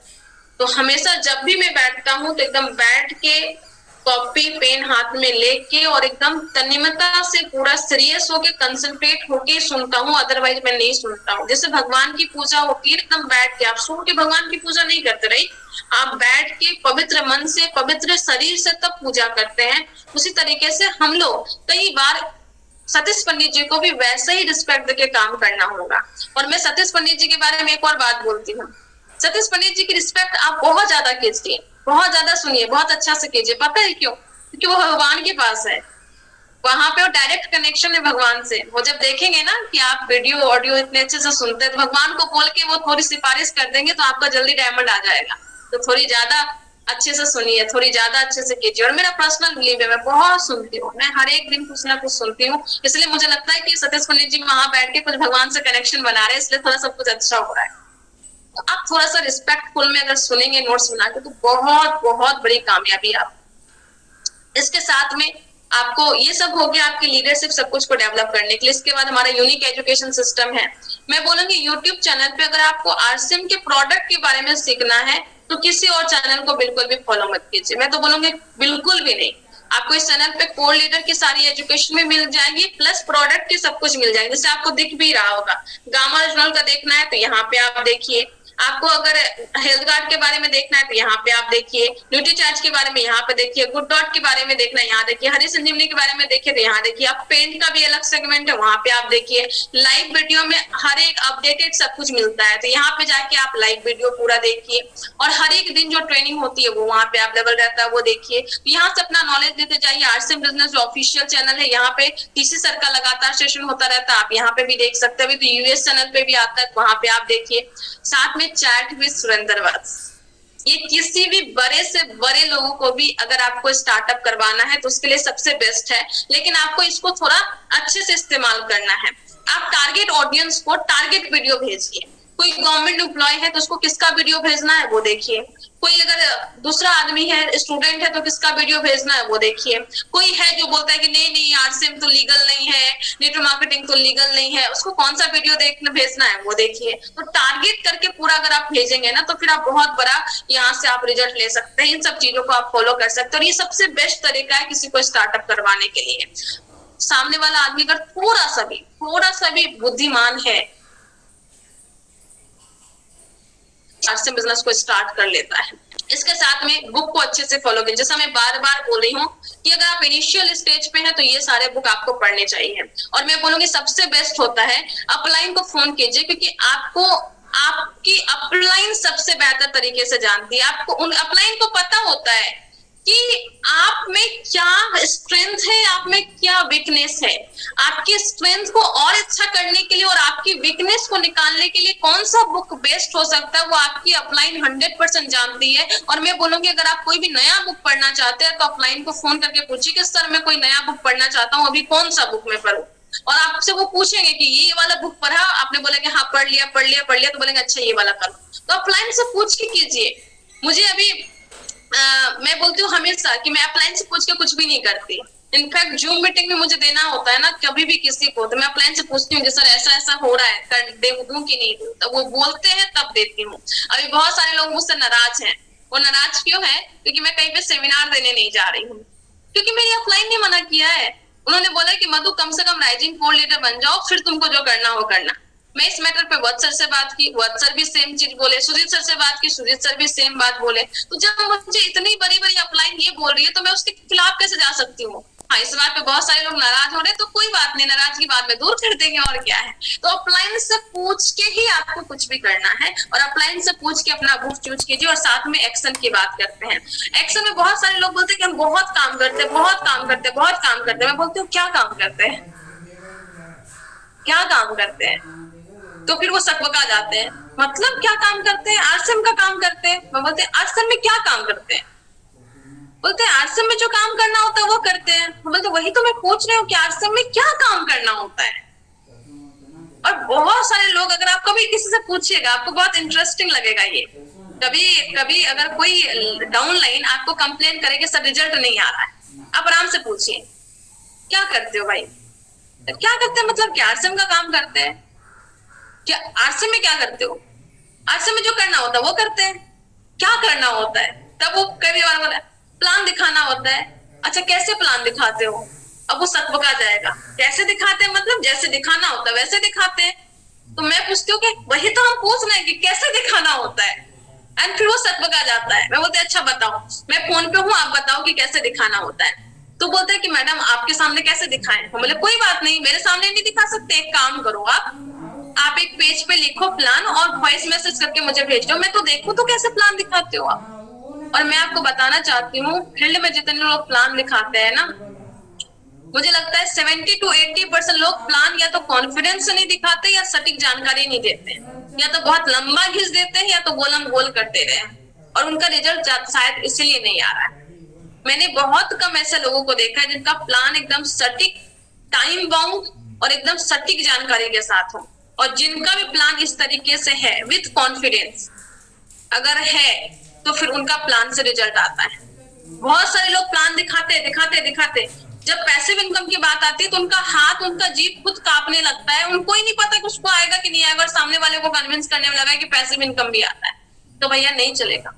तो हमेशा जब भी मैं बैठता हूँ तो एकदम बैठ के कॉपी पेन हाथ में लेके और एकदम तन्मयता से पूरा सीरियस होके कंसंट्रेट होके सुनता हूँ, अदरवाइज मैं नहीं सुनता हूँ। जैसे भगवान की पूजा होती है एकदम बैठ के, आप सो के भगवान की पूजा नहीं करते रही, आप बैठ के पवित्र मन से पवित्र शरीर से तब पूजा करते हैं। उसी तरीके से हम लोग कई बार सतीश पंडित जी को भी वैसे ही रिस्पेक्ट देके काम करना होगा। और मैं सतीश पंडित जी के बारे में एक और बात बोलती हूँ, सतीश पंडित जी की रिस्पेक्ट आप बहुत ज्यादा कीजिए, बहुत ज्यादा सुनिए, बहुत अच्छा से कीजिए। पता है क्यों? क्योंकि वो भगवान के पास है, वहां पे वो डायरेक्ट कनेक्शन है भगवान से। वो जब देखेंगे ना कि आप वीडियो ऑडियो इतने अच्छे से सुनते हैं, तो भगवान को बोल के वो थोड़ी सिफारिश कर देंगे तो आपका जल्दी डायमंड आ जाएगा। तो थोड़ी ज्यादा अच्छे से सुनिए, थोड़ी ज्यादा अच्छे से कीजिए। और मेरा पर्सनल बिलीव है, मैं बहुत सुनती हूँ, मैं हर एक दिन कुछ ना कुछ सुनती हूँ। इसलिए मुझे लगता है कि सतीश पंडित जी वहां बैठ के कुछ भगवान से कनेक्शन बना रहे हैं, इसलिए थोड़ा सब कुछ अच्छा हो रहा है। तो आप थोड़ा सा रिस्पेक्टफुल में अगर सुनेंगे नोट्स बना के, तो बहुत बहुत बड़ी कामयाबी आप। इसके साथ में आपको ये सब हो गया आपकी लीडरशिप सब कुछ को डेवलप करने के लिए। इसके बाद हमारा यूनिक एजुकेशन सिस्टम है। मैं बोलूंगी यूट्यूब चैनल पे अगर आपको आरसीएम के प्रोडक्ट के बारे में सीखना है तो किसी और चैनल को बिल्कुल भी फॉलो मत कीजिए, मैं तो बोलूंगी बिल्कुल भी नहीं। आपको इस चैनल पे कोर लीडर की सारी एजुकेशन में मिल जाएगी, प्लस प्रोडक्ट की सब कुछ मिल जाएगी, जैसे आपको दिख भी रहा होगा। गामा रीजनल का देखना है तो यहाँ पे आप देखिए, आपको अगर हेल्थ गार्ड के बारे में देखना है तो यहाँ पे आप देखिए, न्यूट्री चार्ज के बारे में यहाँ पे देखिए, गुड डॉट के बारे में देखना है यहाँ देखिए, हरी संजीवनी के बारे में देखिए तो यहाँ देखिए, आप पेंट का भी अलग सेगमेंट है वहां पे आप देखिए। लाइव वीडियो में हर एक अपडेटेड सब कुछ मिलता है, तो यहाँ पे जाके आप लाइव वीडियो पूरा देखिए। और हर एक दिन जो ट्रेनिंग होती है वो वहाँ पे अवेलेबल रहता है, वो देखिए। यहाँ से अपना नॉलेज देते जाइए। आरसीएम बिजनेस जो ऑफिशियल चैनल है, यहाँ पे टीसी सर का लगातार सेशन होता रहता है, आप यहाँ पे भी देख सकते हैं। अभी तो यूएस चैनल पे भी आता है, वहां पे आप देखिए। साथ में चैट विद सुरेंद्र वत्स, ये किसी भी बड़े से बड़े लोगों को भी अगर आपको स्टार्टअप करवाना है तो उसके लिए सबसे बेस्ट है, लेकिन आपको इसको थोड़ा अच्छे से इस्तेमाल करना है। आप टारगेट ऑडियंस को टारगेट वीडियो भेजिए। कोई गवर्नमेंट एम्प्लॉय है तो उसको किसका वीडियो भेजना है वो देखिए, कोई अगर दूसरा आदमी है स्टूडेंट है तो किसका वीडियो भेजना है वो देखिए, कोई है जो बोलता है कि नहीं नहीं आरसीएम तो लीगल नहीं है, नेटवर्क मार्केटिंग तो लीगल नहीं है, उसको कौन सा वीडियो देखना भेजना है वो देखिए। तो टारगेट करके पूरा अगर आप भेजेंगे ना तो फिर आप बहुत बड़ा यहाँ से आप रिजल्ट ले सकते हैं। इन सब चीजों को आप फॉलो कर सकते हैं और ये सबसे बेस्ट तरीका है किसी को स्टार्टअप करवाने के लिए। सामने वाला आदमी अगर थोड़ा सा भी बुद्धिमान है से बिजनेस को स्टार्ट कर लेता है। इसके साथ में बुक को अच्छे से फॉलो करें। जैसा मैं बार बार बोल रही हूँ कि अगर आप इनिशियल स्टेज पे हैं तो ये सारे बुक आपको पढ़ने चाहिए। और मैं बोलूंगी सबसे बेस्ट होता है अपलाइन को फोन कीजिए, क्योंकि आपको आपकी अपलाइन सबसे बेहतर तरीके से जानती है। आपको उन अपलाइन को पता होता है कि आप में क्या स्ट्रेंथ है, आप में क्या वीकनेस है। आपकी स्ट्रेंथ को और अच्छा करने के लिए और आपकी वीकनेस को निकालने के लिए कौन सा बुक बेस्ट हो सकता है वो आपकी अपलाइन 100% जानती है। और मैं बोलूंगी अगर आप कोई भी नया बुक पढ़ना चाहते हैं तो अपलाइन को फोन करके पूछिए कि सर मैं कोई नया बुक पढ़ना चाहता हूँ, अभी कौन सा बुक मैं पढ़ूं। और आपसे वो पूछेंगे कि ये वाला बुक पढ़ा, आपने बोला कि हाँ पढ़ लिया तो बोलेंगे अच्छा ये वाला करो। तो अपलाइन से पूछ के कीजिए। मुझे अभी मैं बोलती हूँ हमेशा कि मैं अपलाइन से पूछ के कुछ भी नहीं करती। इनफैक्ट जूम मीटिंग में मुझे देना होता है ना कभी भी किसी को, तो मैं अपलाइन से पूछती हूँ कि सर ऐसा ऐसा हो रहा है, कर दूं कि नहीं दूं। तो वो बोलते हैं तब देती हूँ। अभी बहुत सारे लोग मुझसे नाराज हैं। वो नाराज क्यों है? क्योंकि मैं कहीं पे सेमिनार देने नहीं जा रही हूँ, क्योंकि मेरी अपलाइन ने मना किया है। उन्होंने बोला कि मधु कम से कम राइजिंग कोर लीडर बन जाओ, फिर तुमको जो करना हो करना। मैं इस मैटर पे वत्स सर से बात की, वत्स सर भी सेम चीज बोले, सुजीत सर से बात की, सुजीत सर भी सेम बात बोले। तो जब मुझे इतनी बड़ी बड़ी अपलाइन ये बोल रही है तो मैं उसके खिलाफ कैसे जा सकती हूँ? हाँ, इस बात पे बहुत सारे लोग नाराज हो रहे हैं, तो कोई बात नहीं, नाराजगी बाद में दूर कर देंगे और क्या है। तो अपलाइन से पूछ के ही आपको कुछ भी करना है और अपलाइन से पूछ के अपना बुक चूज कीजिए। और साथ में एक्शन की बात करते हैं। एक्शन में बहुत सारे लोग बोलते हैं कि हम बहुत काम करते हैं, बहुत काम करते हैं, बहुत काम करते हैं। मैं बोलती हूँ क्या काम करते हैं, क्या काम करते हैं? तो फिर वो सकबका जाते हैं, मतलब क्या काम करते हैं? आरसीएम का काम करते हैं। मैं बोलते हैं आरसीएम में क्या काम करते हैं? बोलते हैं आरसीएम में जो काम करना होता है वो करते हैं। बोलते वही तो मैं पूछ रही हूँ कि आरसीएम में क्या काम करना होता है। और बहुत सारे लोग, अगर आप कभी किसी से पूछिएगा आपको बहुत इंटरेस्टिंग लगेगा ये। कभी कभी अगर कोई डाउनलाइन आपको कंप्लेन करे कि सर रिजल्ट नहीं आ रहा है, आप आराम से पूछिए क्या करते हो भाई, क्या करते हैं मतलब क्या आरसीएम का काम करते हैं क्या? आरसीएम में क्या करते हो? आरसीएम में जो करना होता है वो करते हैं। क्या करना होता है? तब वो कई बार बोला प्लान दिखाना होता है। अच्छा कैसे प्लान दिखाते हो? अब वो सकबका जाएगा, कैसे दिखाते हैं मतलब जैसे दिखाना होता है वैसे दिखाते हैं। तो मैं पूछती हूँ कि वही तो हम पूछ रहे हैं कि कैसे दिखाना होता है। एंड फिर वो सकबका जाता है। मैं बोलते अच्छा बताओ, मैं फोन पे हूँ, आप बताओ कि कैसे दिखाना होता है। तो बोलते हैं कि मैडम आपके सामने कैसे दिखाएं? हम बोले कोई बात नहीं, मेरे सामने नहीं दिखा सकते, एक काम करो आप एक पेज पे लिखो प्लान और वॉइस मैसेज करके मुझे भेजो, मैं तो देखूं तो कैसे प्लान दिखाते हो आप। और मैं आपको बताना चाहती हूँ फील्ड में जितने लोग प्लान दिखाते हैं ना, मुझे लगता है 70 to 80% लोग प्लान या तो कॉन्फिडेंस से नहीं दिखाते या सटीक जानकारी नहीं देते, या तो बहुत लंबा घिस देते हैं या तो गोलम गोल करते रहे, और उनका रिजल्ट शायद इसीलिए नहीं आ रहा है। मैंने बहुत कम ऐसे लोगों को देखा है जिनका प्लान एकदम सटीक, टाइम बाउंड और एकदम सटीक जानकारी के साथ हो। और जिनका भी प्लान इस तरीके से है विथ कॉन्फिडेंस अगर है तो फिर उनका प्लान से रिजल्ट आता है। बहुत सारे लोग प्लान दिखाते दिखाते दिखाते जब पैसिव इनकम की बात आती है तो उनका हाथ, उनका जीभ खुद कांपने लगता है। उनको ही नहीं पता कि उसको आएगा कि नहीं आएगा, और सामने वाले को कन्विंस करने में लगा है कि पैसिव इनकम भी आता है, तो भैया नहीं चलेगा।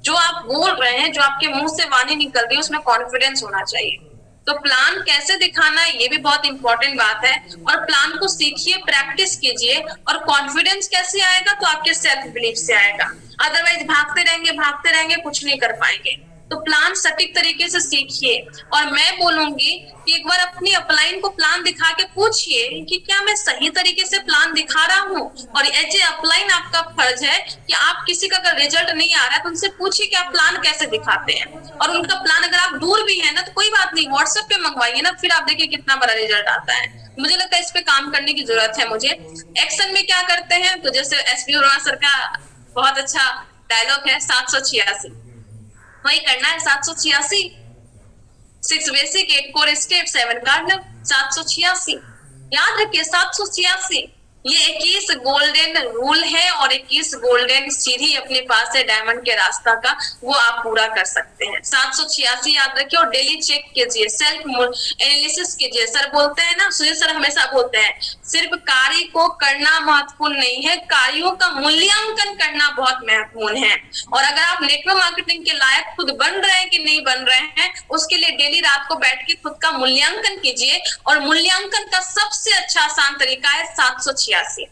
जो आप बोल रहे हैं, जो आपके मुंह से वाणी निकल रही है, उसमें कॉन्फिडेंस होना चाहिए। तो प्लान कैसे दिखाना है ये भी बहुत इंपॉर्टेंट बात है। और प्लान को सीखिए, प्रैक्टिस कीजिए, और कॉन्फिडेंस कैसे आएगा? तो आपके सेल्फ बिलीफ से आएगा। अदरवाइज भागते रहेंगे कुछ नहीं कर पाएंगे। तो प्लान सटीक तरीके से सीखिए। और मैं बोलूंगी कि एक बार अपनी अपलाइन को प्लान दिखा के पूछिए कि क्या मैं सही तरीके से प्लान दिखा रहा हूँ। और एज ए अपलाइन आपका फर्ज है कि आप किसी का अगर रिजल्ट नहीं आ रहा है तो उनसे पूछिए कि आप प्लान कैसे दिखाते हैं। और उनका प्लान अगर आप दूर भी है ना तो कोई बात नहीं, व्हाट्सएप पे मंगवाइए ना, फिर आप देखिए कितना बड़ा रिजल्ट आता है। मुझे लगता है इस पे काम करने की जरूरत है मुझे। एक्शन में क्या करते हैं, तो जैसे एसपी अरोड़ा सर का बहुत अच्छा डायलॉग है 786, वही करना है 786। 6 बेसिक, 8 कोर स्टेप, 7 कार्डिनल, 786 याद रखिए। 786 ये 21 गोल्डन रूल है और 21 गोल्डन सीढ़ी अपने पास है डायमंड के रास्ता का, वो आप पूरा कर सकते हैं। 786 याद रखिए और डेली चेक कीजिए, सेल्फ एनालिसिस कीजिए। सर बोलते हैं ना, सुनील सर हमेशा बोलते हैं सिर्फ कार्य को करना महत्वपूर्ण नहीं है, कार्यों का मूल्यांकन करना बहुत महत्वपूर्ण है। और अगर आप नेटवर्क मार्केटिंग के लायक खुद बन रहे हैं कि नहीं बन रहे हैं, उसके लिए डेली रात को बैठ के खुद का मूल्यांकन कीजिए। और मूल्यांकन का सबसे अच्छा आसान तरीका है 786।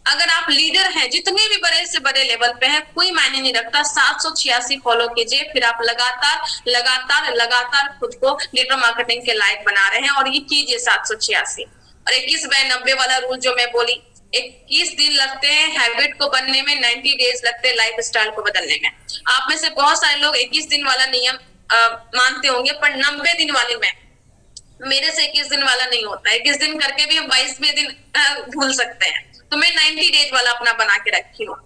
अगर आप लीडर हैं, जितने भी बड़े से बड़े लेवल पे हैं, कोई मायने नहीं रखता, 786 फॉलो कीजिए, फिर आप लगातार लगातार लगातार खुद को नेटवर्क मार्केटिंग के लायक बना रहे हैं। और ये कीजिए 786। और 21/90 वाला रूल जो मैं बोली, 21 दिन लगते हैं हैबिट को बनने में, 90 डेज लगते हैं लाइफ स्टाइल को बदलने में। आप में से बहुत सारे लोग 21 दिन वाला नियम मानते होंगे, पर 90 दिन वाले में, मेरे से 21 दिन वाला नहीं होता है। 21 दिन करके भी हम 22वें दिन भूल सकते हैं। तो मैं 90 डेज वाला अपना बना के रखी हूँ।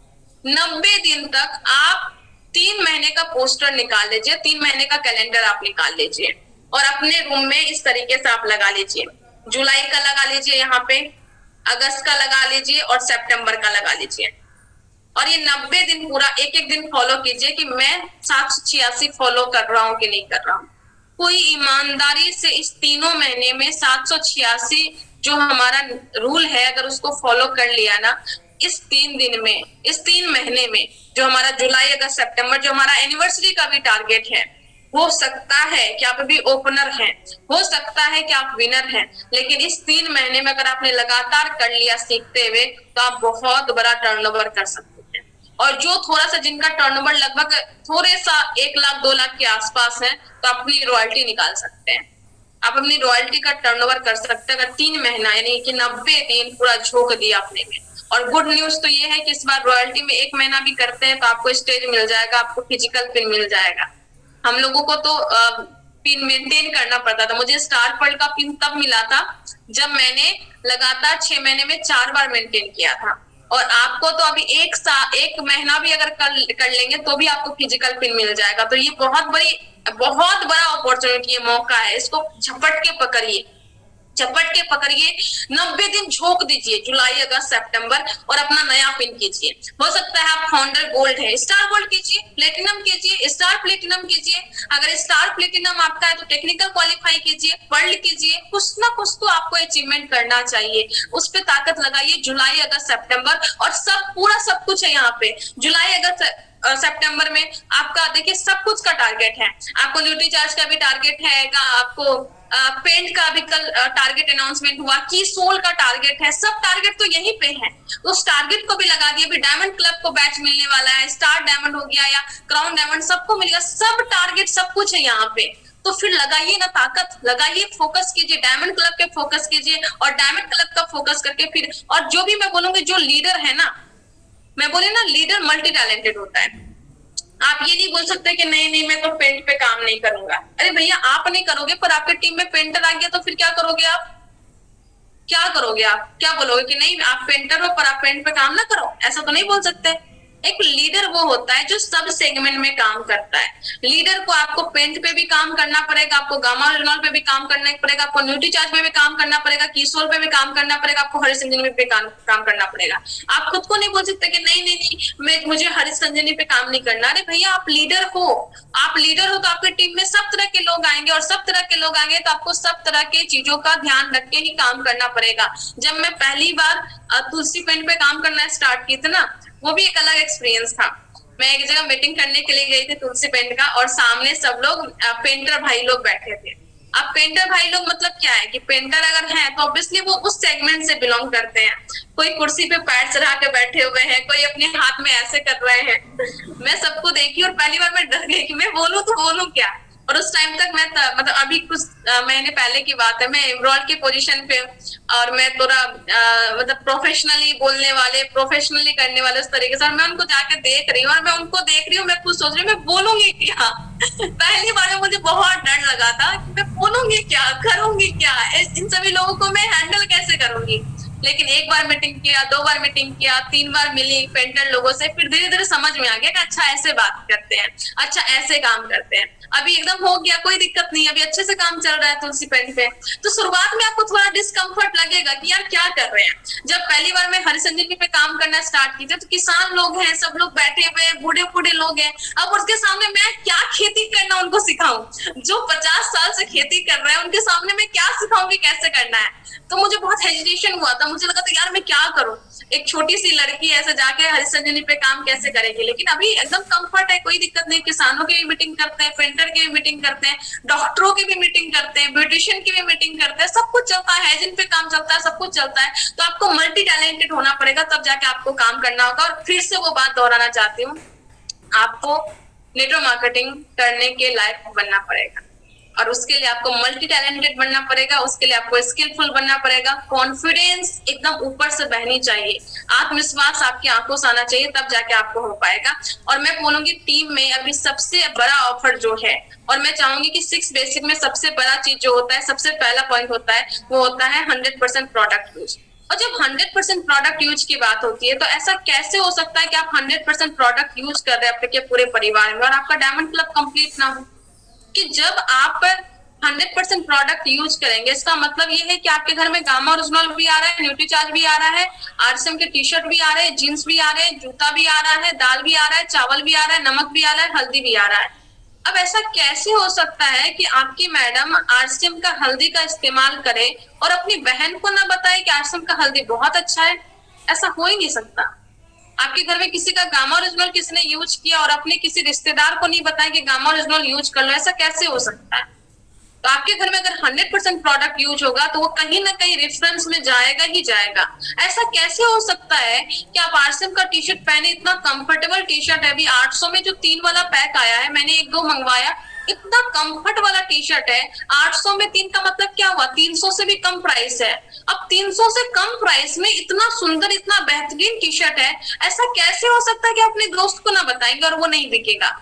90 दिन तक आप 3 महीने का पोस्टर निकाल लीजिए, 3 महीने का कैलेंडर आप निकाल लीजिए और अपने रूम में इस तरीके से आप लगा लीजिए। जुलाई का लगा लीजिए, यहाँ पे अगस्त का लगा लीजिए और सितंबर का लगा लीजिए। और ये 90 दिन पूरा एक एक दिन फॉलो कीजिए कि मैं 786 फॉलो कर रहा हूँ कि नहीं कर रहा हूँ। कोई ईमानदारी से इस तीनों महीने में 786 जो हमारा रूल है, अगर उसको फॉलो कर लिया ना, इस 3 दिन में, इस 3 महीने में, जो हमारा जुलाई अगस्त सितंबर, जो हमारा एनिवर्सरी का भी टारगेट है, हो सकता है कि आप अभी ओपनर हैं, हो सकता है कि आप विनर हैं, लेकिन इस 3 महीने में अगर आपने लगातार कर लिया सीखते हुए, तो आप बहुत बड़ा टर्नओवर कर सकते हैं। और जो थोड़ा सा, जिनका टर्नओवर लगभग थोड़े सा 1 लाख 2 लाख के आसपास है, तो अपनी रॉयल्टी निकाल सकते हैं। आप अपनी रॉयल्टी का टर्नओवर कर सकते हैं अगर 3 महीना यानी कि 90 दिन पूरा झोंक दिया आपने में। और गुड न्यूज तो ये है कि इस बार रॉयल्टी में 1 महीना भी करते हैं तो आपको स्टेज मिल जाएगा, आपको फिजिकल पिन मिल जाएगा। हम लोगों को तो पिन मेंटेन करना पड़ता था। मुझे स्टार पर्ल का पिन तब मिला था जब मैंने लगातार 6 महीने में 4 बार मेंटेन किया था। और आपको तो अभी 1 महीना भी अगर कर लेंगे तो भी आपको फिजिकल पिन मिल जाएगा। तो ये बहुत बड़ा अपॉर्चुनिटी है, मौका है, इसको झपट के पकड़िए, झपट के पकड़िए। 90 दिन झोंक दीजिए, जुलाई अगस्त सितंबर, और अपना नया पिन कीजिए। हो सकता है आप फाउंडर गोल्ड है, स्टार गोल्ड कीजिए, प्लेटिनम कीजिए, स्टार प्लेटिनम कीजिए। अगर स्टार प्लेटिनम आपका है तो टेक्निकल क्वालिफाई कीजिए, पर्ल कीजिए। कुछ ना कुछ तो आपको अचीवमेंट करना चाहिए, उस पर ताकत लगाइए। जुलाई अगस्त सितंबर और सब कुछ है यहाँ पे। जुलाई अगस्त सितंबर में आपका देखिए सब कुछ का टारगेट है। आपको ड्यूटी चार्ज का भी टारगेट है, आपको पेंट का भी कल टारगेट अनाउंसमेंट हुआ, की सोल का टारगेट है, सब टारगेट तो यहीं पे है। उस टारगेट को भी लगा दिए। भी डायमंड क्लब को बैच मिलने वाला है, स्टार डायमंड हो गया या क्राउन डायमंड, सबको मिलेगा, सब टारगेट सब कुछ है यहाँ पे। तो फिर लगाइए ना ताकत, लगाइए, फोकस कीजिए, डायमंड क्लब पे फोकस कीजिए और डायमंड क्लब का फोकस करके फिर। और जो भी मैं बोलूंगी, जो लीडर है ना, मैं बोले ना, लीडर मल्टी टैलेंटेड होता है। आप ये नहीं बोल सकते कि नहीं मैं तो पेंट पे काम नहीं करूंगा। अरे भैया, आप नहीं करोगे पर आपके टीम में पेंटर आ गया तो फिर क्या करोगे आप? क्या करोगे आप? क्या बोलोगे कि नहीं आप पेंटर हो पर आप पेंट पे काम ना करो? ऐसा तो नहीं बोल सकते। एक लीडर वो होता है जो सब सेगमेंट में काम करता है। लीडर को आपको पेंट पे भी काम करना पड़ेगा, आपको गामा रेनॉल पे भी काम करना पड़ेगा, आपको न्यूट्री चार्ज पे भी काम करना पड़ेगा, कीसोल पे भी काम करना पड़ेगा, आपको हरी संजीवनी पे काम करना पड़ेगा। आप खुद को नहीं बोल सकते कि नहीं मुझे हरी संजीवनी पे काम नहीं करना। अरे भैया, आप लीडर हो, आप लीडर हो तो आपके टीम में सब तरह के लोग आएंगे और सब तरह के लोग आएंगे तो आपको सब तरह के चीजों का ध्यान रख के ही काम करना पड़ेगा। जब मैं पहली बार तुलसी पेंट पे काम करना स्टार्ट की थी ना, वो भी एक अलग एक्सपीरियंस था। मैं एक जगह मीटिंग करने के लिए गई थी तुलसी पेंट का, और सामने सब लोग पेंटर भाई लोग बैठे थे। अब पेंटर भाई लोग मतलब क्या है कि पेंटर अगर है तो ऑब्वियसली वो उस सेगमेंट से बिलोंग करते हैं। कोई कुर्सी पे पैर चढ़ा के बैठे हुए हैं, कोई अपने हाथ में ऐसे कर रहे हैं। मैं सबको देखी और पहली बार मैं डर गई कि मैं बोलूं तो बोलूं क्या। और उस टाइम तक मैं मतलब अभी कुछ महीने पहले की बात है, मैं एम्ब्रॉयड की पोजीशन पे, और मैं थोड़ा मतलब प्रोफेशनली बोलने वाले, प्रोफेशनली करने वाले उस तरीके से, और मैं उनको जाके देख रही हूँ और मैं उनको देख रही हूँ, मैं खुद सोच रही हूँ मैं बोलूंगी क्या। पहली बार में मुझे बहुत डर लगा था कि मैं बोलूंगी क्या, करूंगी क्या, इन सभी लोगों को मैं हैंडल कैसे करूंगी। लेकिन एक बार मीटिंग किया, 2 बार मीटिंग किया, 3 बार मिली पेंटर लोगों से, फिर धीरे धीरे समझ में आ गया कि अच्छा ऐसे बात करते हैं, अच्छा ऐसे काम करते हैं। अभी एकदम हो गया, कोई दिक्कत नहीं, अभी अच्छे से काम चल रहा है तुलसी पेंट पे। तो शुरुआत में आपको थोड़ा डिस्कम्फर्ट लगेगा कि यार क्या कर रहे हैं। जब पहली बार मैं हरी संजीवनी पे काम करना स्टार्ट की थी तो किसान लोग हैं, सब लोग बैठे हुए हैं, बूढ़े बूढ़े लोग हैं। अब उसके सामने मैं क्या खेती करना उनको सिखाऊं, जो 50 साल से खेती कर रहे हैं उनके सामने मैं क्या सिखाऊंगी कैसे करना है। तो मुझे बहुत हेजिटेशन हुआ था, मुझे लगा था यार मैं क्या करूं, एक छोटी सी लड़की ऐसे जाके हरी संजीवनी पे काम कैसे करेगी। लेकिन अभी एकदम कंफर्ट है, कोई दिक्कत नहीं। किसानों की भी मीटिंग करते हैं, पेंटर की भी मीटिंग करते हैं, डॉक्टरों की भी मीटिंग करते हैं, ब्यूटिशियन की भी मीटिंग करते हैं, सब कुछ चलता है, हाइजीन पे काम चलता है, सब कुछ चलता है। तो आपको मल्टी टैलेंटेड होना पड़ेगा, तब जाके आपको काम करना होगा। और फिर से वो बात दोहराना चाहती हूँ, आपको नेटवर्क मार्केटिंग करने के लायक बनना पड़ेगा, और उसके लिए आपको मल्टी टैलेंटेड बनना पड़ेगा, उसके लिए आपको स्किलफुल बनना पड़ेगा। कॉन्फिडेंस एकदम ऊपर से बहनी चाहिए, आत्मविश्वास आपकी आंखों से आना चाहिए, तब जाके आपको हो पाएगा। और मैं बोलूंगी टीम में अभी सबसे बड़ा ऑफर जो है, और मैं चाहूंगी कि 6 बेसिक में सबसे बड़ा चीज जो होता है, सबसे पहला पॉइंट होता है, वो होता है 100% प्रोडक्ट यूज। और जब 100% प्रोडक्ट यूज की बात होती है तो ऐसा कैसे हो सकता है कि आप 100% प्रोडक्ट यूज कर रहे हैं अपने पूरे परिवार में और आपका डायमंड क्लब कंप्लीट ना हो। कि जब आप 100% प्रोडक्ट यूज करेंगे, इसका मतलब ये है कि आपके घर में गामा ओरिजिनल भी आ रहा है, न्यूट्रीचार्ज भी आ रहा है, आरसीएम के टी शर्ट भी आ रहे हैं, जीन्स भी आ रहे हैं, जूता भी आ रहा है, दाल भी आ रहा है, चावल भी आ रहा है, नमक भी आ रहा है, हल्दी भी आ रहा है। अब ऐसा कैसे हो सकता है कि आपकी मैडम आरसीएम का हल्दी का इस्तेमाल करे और अपनी बहन को ना बताए कि आरसीएम का हल्दी बहुत अच्छा है? ऐसा हो ही नहीं सकता। आपके घर में किसी का गामा ओरिजिनल किसी ने यूज किया और अपने किसी रिश्तेदार को नहीं बताया कि गामा ओरिजिनल यूज कर लो, ऐसा कैसे हो सकता है? तो आपके घर में अगर 100% प्रोडक्ट यूज होगा तो वो कहीं ना कहीं रेफरेंस में जाएगा ही जाएगा। ऐसा कैसे हो सकता है कि आप आरसीएम का टी शर्ट पहने, इतना कंफर्टेबल टी शर्ट है, अभी 800 में जो 3 वाला पैक आया है, मैंने 1-2 मंगवाया, इतना कंफर्ट वाला टी शर्ट है। 800 में 3 का मतलब क्या हुआ, 300 से भी कम प्राइस है। अब 300 से कम प्राइस में इतना सुंदर, इतना बेहतरीन टी शर्ट है, ऐसा कैसे हो सकता है कि अपने दोस्त को ना बताएंगे और वो नहीं बिकेगा?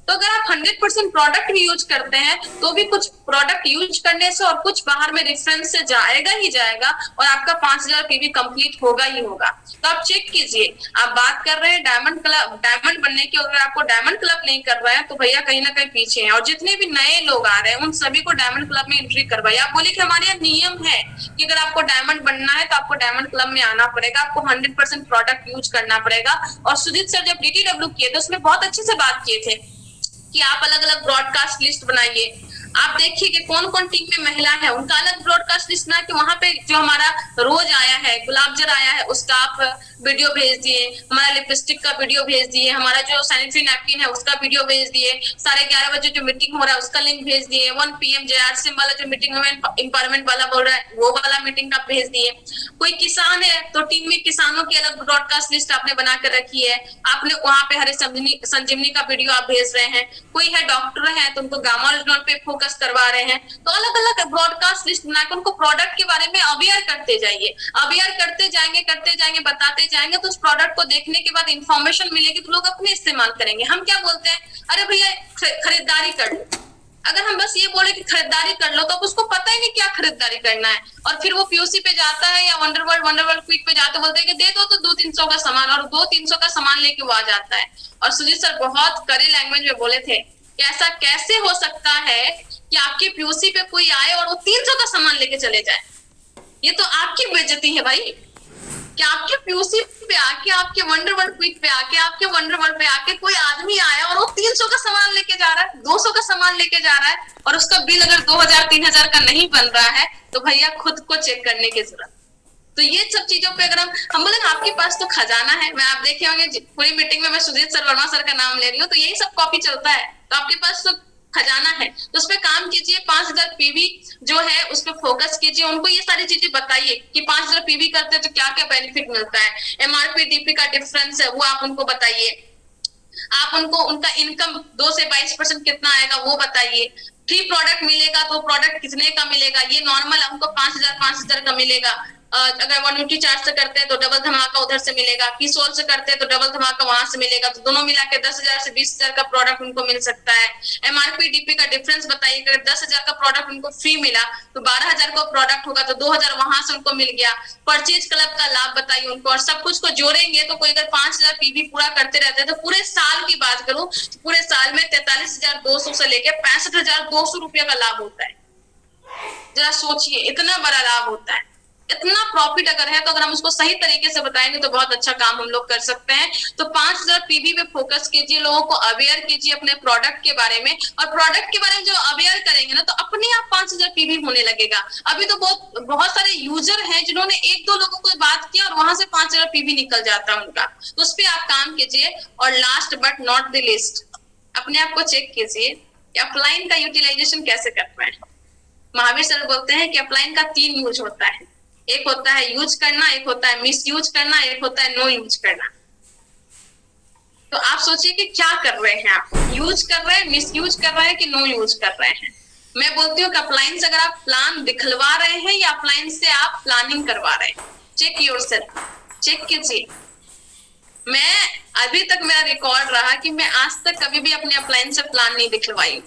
तो अगर आप 100% प्रोडक्ट भी यूज करते हैं तो भी कुछ प्रोडक्ट यूज करने से और कुछ बाहर में रेफरेंस से जाएगा ही जाएगा और आपका 5000 पीवी कंप्लीट होगा ही होगा। तो आप चेक कीजिए, आप बात कर रहे हैं डायमंड क्लब, डायमंड बनने की, अगर आपको डायमंड क्लब नहीं कर रहा है तो भैया कहीं ना कहीं पीछे हैं। और जितने भी नए लोग आ रहे हैं उन सभी को डायमंड क्लब में एंट्री करवाइए। आप बोलिए कि हमारे यहाँ नियम है कि अगर आपको डायमंड बनना है तो आपको डायमंड क्लब में आना पड़ेगा, आपको 100% प्रोडक्ट यूज करना पड़ेगा। और सुजीत सर जब डीटीडब्ल्यू किए थे उसमें बहुत अच्छे से बात किए थे कि आप अलग अलग ब्रॉडकास्ट लिस्ट बनाइए। आप देखिए कि कौन कौन टीम में महिला है, उनका अलग ब्रॉडकास्ट लिस्ट बना के वहां पे जो हमारा रोज आया है, गुलाबजल आया है, उसका आप वीडियो भेज दिए, हमारा लिपस्टिक का वीडियो भेज दिए, हमारा जो सैनिटरी नैपकिन है उसका वीडियो भेज दिए, 11:30 बजे जो मीटिंग हो रहा है उसका लिंक भेज दिए, 1 PM जेआरसीएम वाला जो मीटिंग में एम्पावरमेंट वाला बोल रहा है वो वाला मीटिंग आप भेज दिए। कोई किसान है तो टीम में किसानों की अलग ब्रॉडकास्ट लिस्ट आपने बना कर रखी है, आपने वहां पे हरे संजीवनी का वीडियो आप भेज रहे हैं। कोई है डॉक्टर है तो उनको गामा ओरिजिनल पे फोकस करवा रहे हैं। तो अलग अलग ब्रॉडकास्ट लिस्ट बनाकर उनको प्रोडक्ट के बारे में अवेयर करते जाइए, अवेयर करते जाएंगे, बताते जाएंगे, तो उस प्रोडक्ट को देखने के बाद इंफॉर्मेशन मिलेगी तो लोग अपने इस्तेमाल करेंगे। हम क्या बोलते हैं, अरे भैया खरीदारी कर लो। अगर हम बस ये बोले कि खरीदारी कर लो तो उसको पता ही नहीं क्या खरीदारी करना है, और फिर वो पीयूसी पे जाता है या वंडरवर्ल्ड क्विक पे जाते बोलते हैं कि दे दो तो 200-300 का सामान, और 200-300 का सामान लेके वो आ जाता है। और सुजीत सर बहुत कड़े लैंग्वेज में बोले थे कि ऐसा कैसे हो सकता है कि आपके पीयूसी पे कोई आए और वो 300 का सामान लेके चले जाए? ये तो आपकी बेइज्जती है भाई। कि आपके पीयूसी पे आके, आपके वंडरवर्ल्ड क्विक पे आके, आपके वंडरवर्ल्ड पे आके कोई आदमी आया और वो 300 का सामान लेके जा रहा है, 200 का सामान लेके जा रहा है, और उसका बिल अगर 2000-3000 का नहीं बन रहा है तो भैया खुद को चेक करने की जरूरत। तो ये सब चीजों पे अगर हम बोले ना आपके पास तो खजाना है, मैं आप देखे होंगे पूरी मीटिंग में मैं सुजीत सर, वर्मा सर का नाम ले रही हूँ, तो यही सब कॉपी चलता है। तो आपके पास तो खजाना है, तो उस पर काम कीजिए। 5000 पीवी जो है उस पर फोकस कीजिए, उनको ये सारी चीजें बताइए कि 5000 पीवी करते हैं तो क्या क्या बेनिफिट मिलता है, एमआरपी डीपी का डिफरेंस है वो आप उनको बताइए, आप उनको उनका इनकम 2 से 22% कितना आएगा वो बताइए। फ्री प्रोडक्ट मिलेगा तो प्रोडक्ट कितने का मिलेगा, ये नॉर्मल हमको 5,000 का मिलेगा। अगर 150 चार्ज से करते हैं तो डबल धमाका उधर से मिलेगा, किसोल से करते हैं तो डबल धमाका वहां से मिलेगा, तो दोनों मिला के 10,000 से 20,000 का प्रोडक्ट उनको मिल सकता है। एमआरपी डीपी का डिफरेंस बताइए, अगर 10,000 का प्रोडक्ट उनको फ्री मिला तो 12,000 का प्रोडक्ट होगा तो 2,000 वहां से उनको मिल गया। परचेज क्लब का लाभ बताइए उनको, और सब कुछ को जोड़ेंगे तो कोई अगर 5,000 पीवी पूरा करते रहते हैं तो पूरे साल की बात करूं तो पूरे साल में 43,200 से लेकर 65,200 रुपया का लाभ होता है। जरा सोचिए, इतना बड़ा लाभ होता है, इतना प्रॉफिट अगर है तो अगर हम उसको सही तरीके से बताएंगे तो बहुत अच्छा काम हम लोग कर सकते हैं। तो 5,000 पीवी पे फोकस कीजिए, लोगों को अवेयर कीजिए अपने प्रोडक्ट के बारे में, और प्रोडक्ट के बारे में जो अवेयर करेंगे ना तो अपने आप 5,000 पीवी होने लगेगा। अभी तो बहुत सारे यूजर हैं जिन्होंने 1-2 लोगों को बात किया और वहां से 5,000 पीवी निकल जाता है उनका, तो उस पर आप काम कीजिए। और last but not the list, अपने आप को चेक कीजिए कि अपलाइन का यूटिलाइजेशन कैसे करते हैं। महावीर सर बोलते हैं कि अपलाइन का 3 यूज होता है, एक होता है यूज करना, एक होता है मिस यूज करना, एक होता है नो यूज करना। तो आप सोचिए कि क्या कर रहे हैं आप, यूज कर रहे हैं, मिस यूज कर रहे हैं कि नो यूज कर रहे हैं। मैं बोलती हूँ कि अपलाइन से अगर आप प्लान दिखलवा रहे हैं या अपलाइन से आप प्लानिंग करवा रहे हैं, चेक योरसेल्फ, चेक कीजिए। मैं अभी तक मेरा रिकॉर्ड रहा कि मैं आज तक कभी भी अपने अपलाइन से प्लान नहीं दिखलवाई।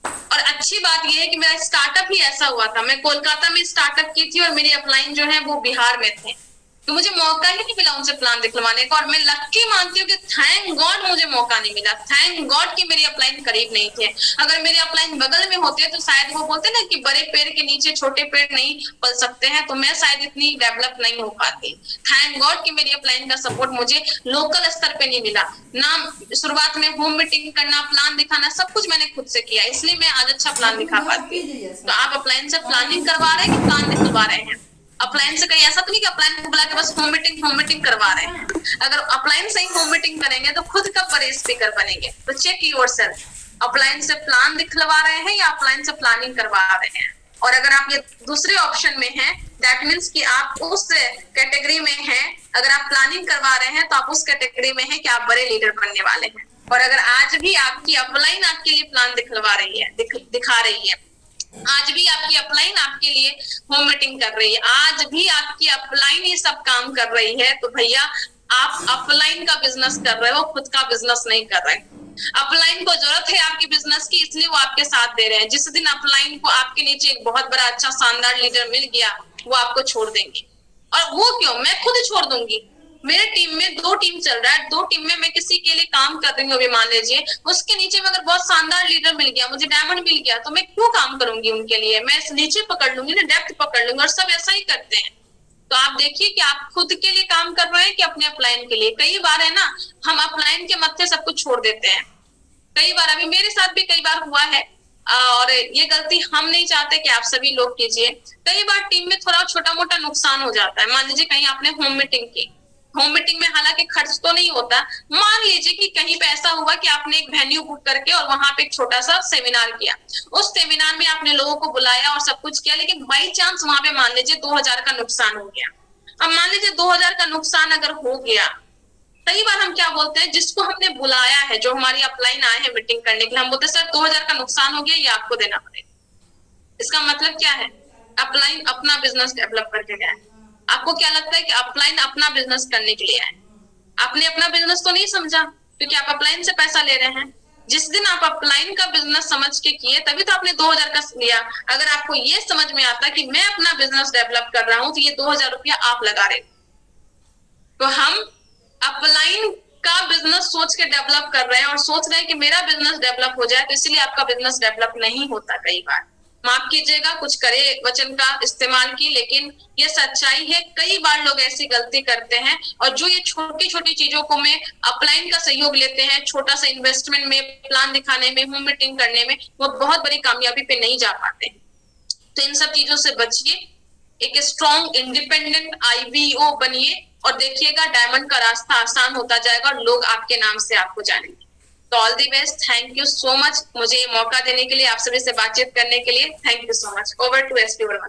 और अच्छी बात यह है कि मेरा स्टार्टअप ही ऐसा हुआ था, मैं कोलकाता में स्टार्टअप की थी और मेरी अपलाइन जो है वो बिहार में थे, तो मुझे मौका ही नहीं मिला उनसे प्लान दिखलवाने का। और मैं लक्की मानती हूँ कि थैंक गॉड मुझे मौका नहीं मिला, थैंक गॉड कि मेरी अपलाइन करीब नहीं थे। अगर मेरी अपलाइन बगल में होते तो शायद वो बोलते ना कि बड़े पेड़ के नीचे छोटे पेड़ नहीं पल सकते हैं, तो मैं शायद इतनी डेवलप नहीं हो पाती। थैंक गॉड कि मेरी अपलाइन का सपोर्ट मुझे लोकल स्तर पे नहीं मिला ना। शुरुआत में होम मीटिंग करना, प्लान दिखाना, सब कुछ मैंने खुद से किया, इसलिए मैं आज अच्छा प्लान दिखा पाती। तो आप अपलाइन से प्लानिंग करवा रहे हैं कि प्लान दिखवा रहे हैं? अपलाइन से कहीं ऐसा तो नहीं कि अपलाइन को बुला के बस होम मीटिंग करवा रहे हैं। अगर अपलाइन से ही होम मीटिंग करेंगे तो खुद का बड़े स्पीकर बनेंगे। तो चेक योरसेल्फ, अपलाइन से प्लान दिखलवा रहे हैं या अपलाइन से प्लानिंग करवा रहे हैं। और अगर आप ये दूसरे ऑप्शन में हैं, दैट मीन्स कि आप उस कैटेगरी में हैं, अगर आप प्लानिंग करवा रहे हैं तो आप उस कैटेगरी में हैं कि आप बड़े लीडर बनने वाले हैं। और अगर आज भी आपकी अपलाइन आपके लिए प्लान दिखलवा रही है, दिखा रही है, आज भी आपकी अपलाइन आपके लिए होम मीटिंग कर रही है, आज भी आपकी अपलाइन ये सब काम कर रही है, तो भैया आप अपलाइन का बिजनेस कर रहे हो, खुद का बिजनेस नहीं कर रहे। अपलाइन को जरूरत है आपके बिजनेस की, इसलिए वो आपके साथ दे रहे हैं। जिस दिन अपलाइन को आपके नीचे एक बहुत बड़ा अच्छा शानदार लीडर मिल गया, वो आपको छोड़ देंगे। और वो क्यों, मैं खुद छोड़ दूंगी। मेरे टीम में 2 टीम चल रहा है, 2 टीम में मैं किसी के लिए काम कर रही हूँ, अभी मान लीजिए उसके नीचे में अगर बहुत शानदार लीडर मिल गया, मुझे डायमंड मिल गया, तो मैं क्यों काम करूंगी उनके लिए, मैं नीचे पकड़ लूंगी ना, डेप्थ पकड़ लूंगी। और सब ऐसा ही करते हैं। तो आप देखिए कि आप खुद के लिए काम कर रहे हैं कि अपने अपलाइन के लिए। कई बार है ना, हम अपलाइन के मत्थे सब कुछ छोड़ देते हैं। कई बार, अभी मेरे साथ भी कई बार हुआ है, और ये गलती हम नहीं चाहते कि आप सभी लोग कीजिए। कई बार टीम में थोड़ा छोटा मोटा नुकसान हो जाता है। मान लीजिए कहीं आपने होम मीटिंग की, होम मीटिंग में हालांकि खर्च तो नहीं होता, मान लीजिए कि कहीं पे ऐसा हुआ कि आपने एक वेन्यू बुक करके और वहां पे एक छोटा सा सेमिनार किया, उस सेमिनार में आपने लोगों को बुलाया और सब कुछ किया, लेकिन बाई चांस वहां पे मान लीजिए 2,000 का नुकसान हो गया। अब मान लीजिए 2,000 का नुकसान अगर हो गया, कई बार हम क्या बोलते हैं, जिसको हमने बुलाया है, जो हमारी अपलाइन आए हैं मीटिंग करने के लिए, हम बोलते हैं सर 2,000 का नुकसान हो गया, ये आपको देना पड़ेगा। इसका मतलब क्या है, अपलाइन अपना बिजनेस डेवलप करके गया है। आपको क्या लगता है कि अपलाइन अपना बिजनेस करने के लिए आए? आपने अपना बिजनेस तो नहीं समझा, क्योंकि आप अपलाइन से पैसा ले रहे हैं। जिस दिन आप अपलाइन का बिजनेस समझ के किए, तभी तो आपने 2,000 का लिया। अगर आपको ये समझ में आता कि मैं अपना बिजनेस डेवलप कर रहा हूं, तो ये 2,000 रुपया आप लगा रहे। तो हम अपलाइन का बिजनेस सोच के डेवलप कर रहे हैं और सोच रहे हैं कि मेरा बिजनेस डेवलप हो जाए, तो इसलिए आपका बिजनेस डेवलप नहीं होता। कई बार, माफ कीजिएगा, कुछ करे वचन का इस्तेमाल की, लेकिन ये सच्चाई है। कई बार लोग ऐसी गलती करते हैं, और जो ये छोटी छोटी चीजों को में अपलाइन का सहयोग लेते हैं, छोटा सा इन्वेस्टमेंट में, प्लान दिखाने में, होम मीटिंग करने में, वो बहुत बड़ी कामयाबी पे नहीं जा पाते। तो इन सब चीजों से बचिए, एक स्ट्रॉन्ग इंडिपेंडेंट IVO बनिए, और देखिएगा डायमंड का रास्ता आसान होता जाएगा और लोग आपके नाम से आपको जानेंगे। तो all the best, thank you so much मुझे ये मौका देने के लिए, आप सभी से बातचीत करने के लिए। Thank you so much. Over to SP Verma.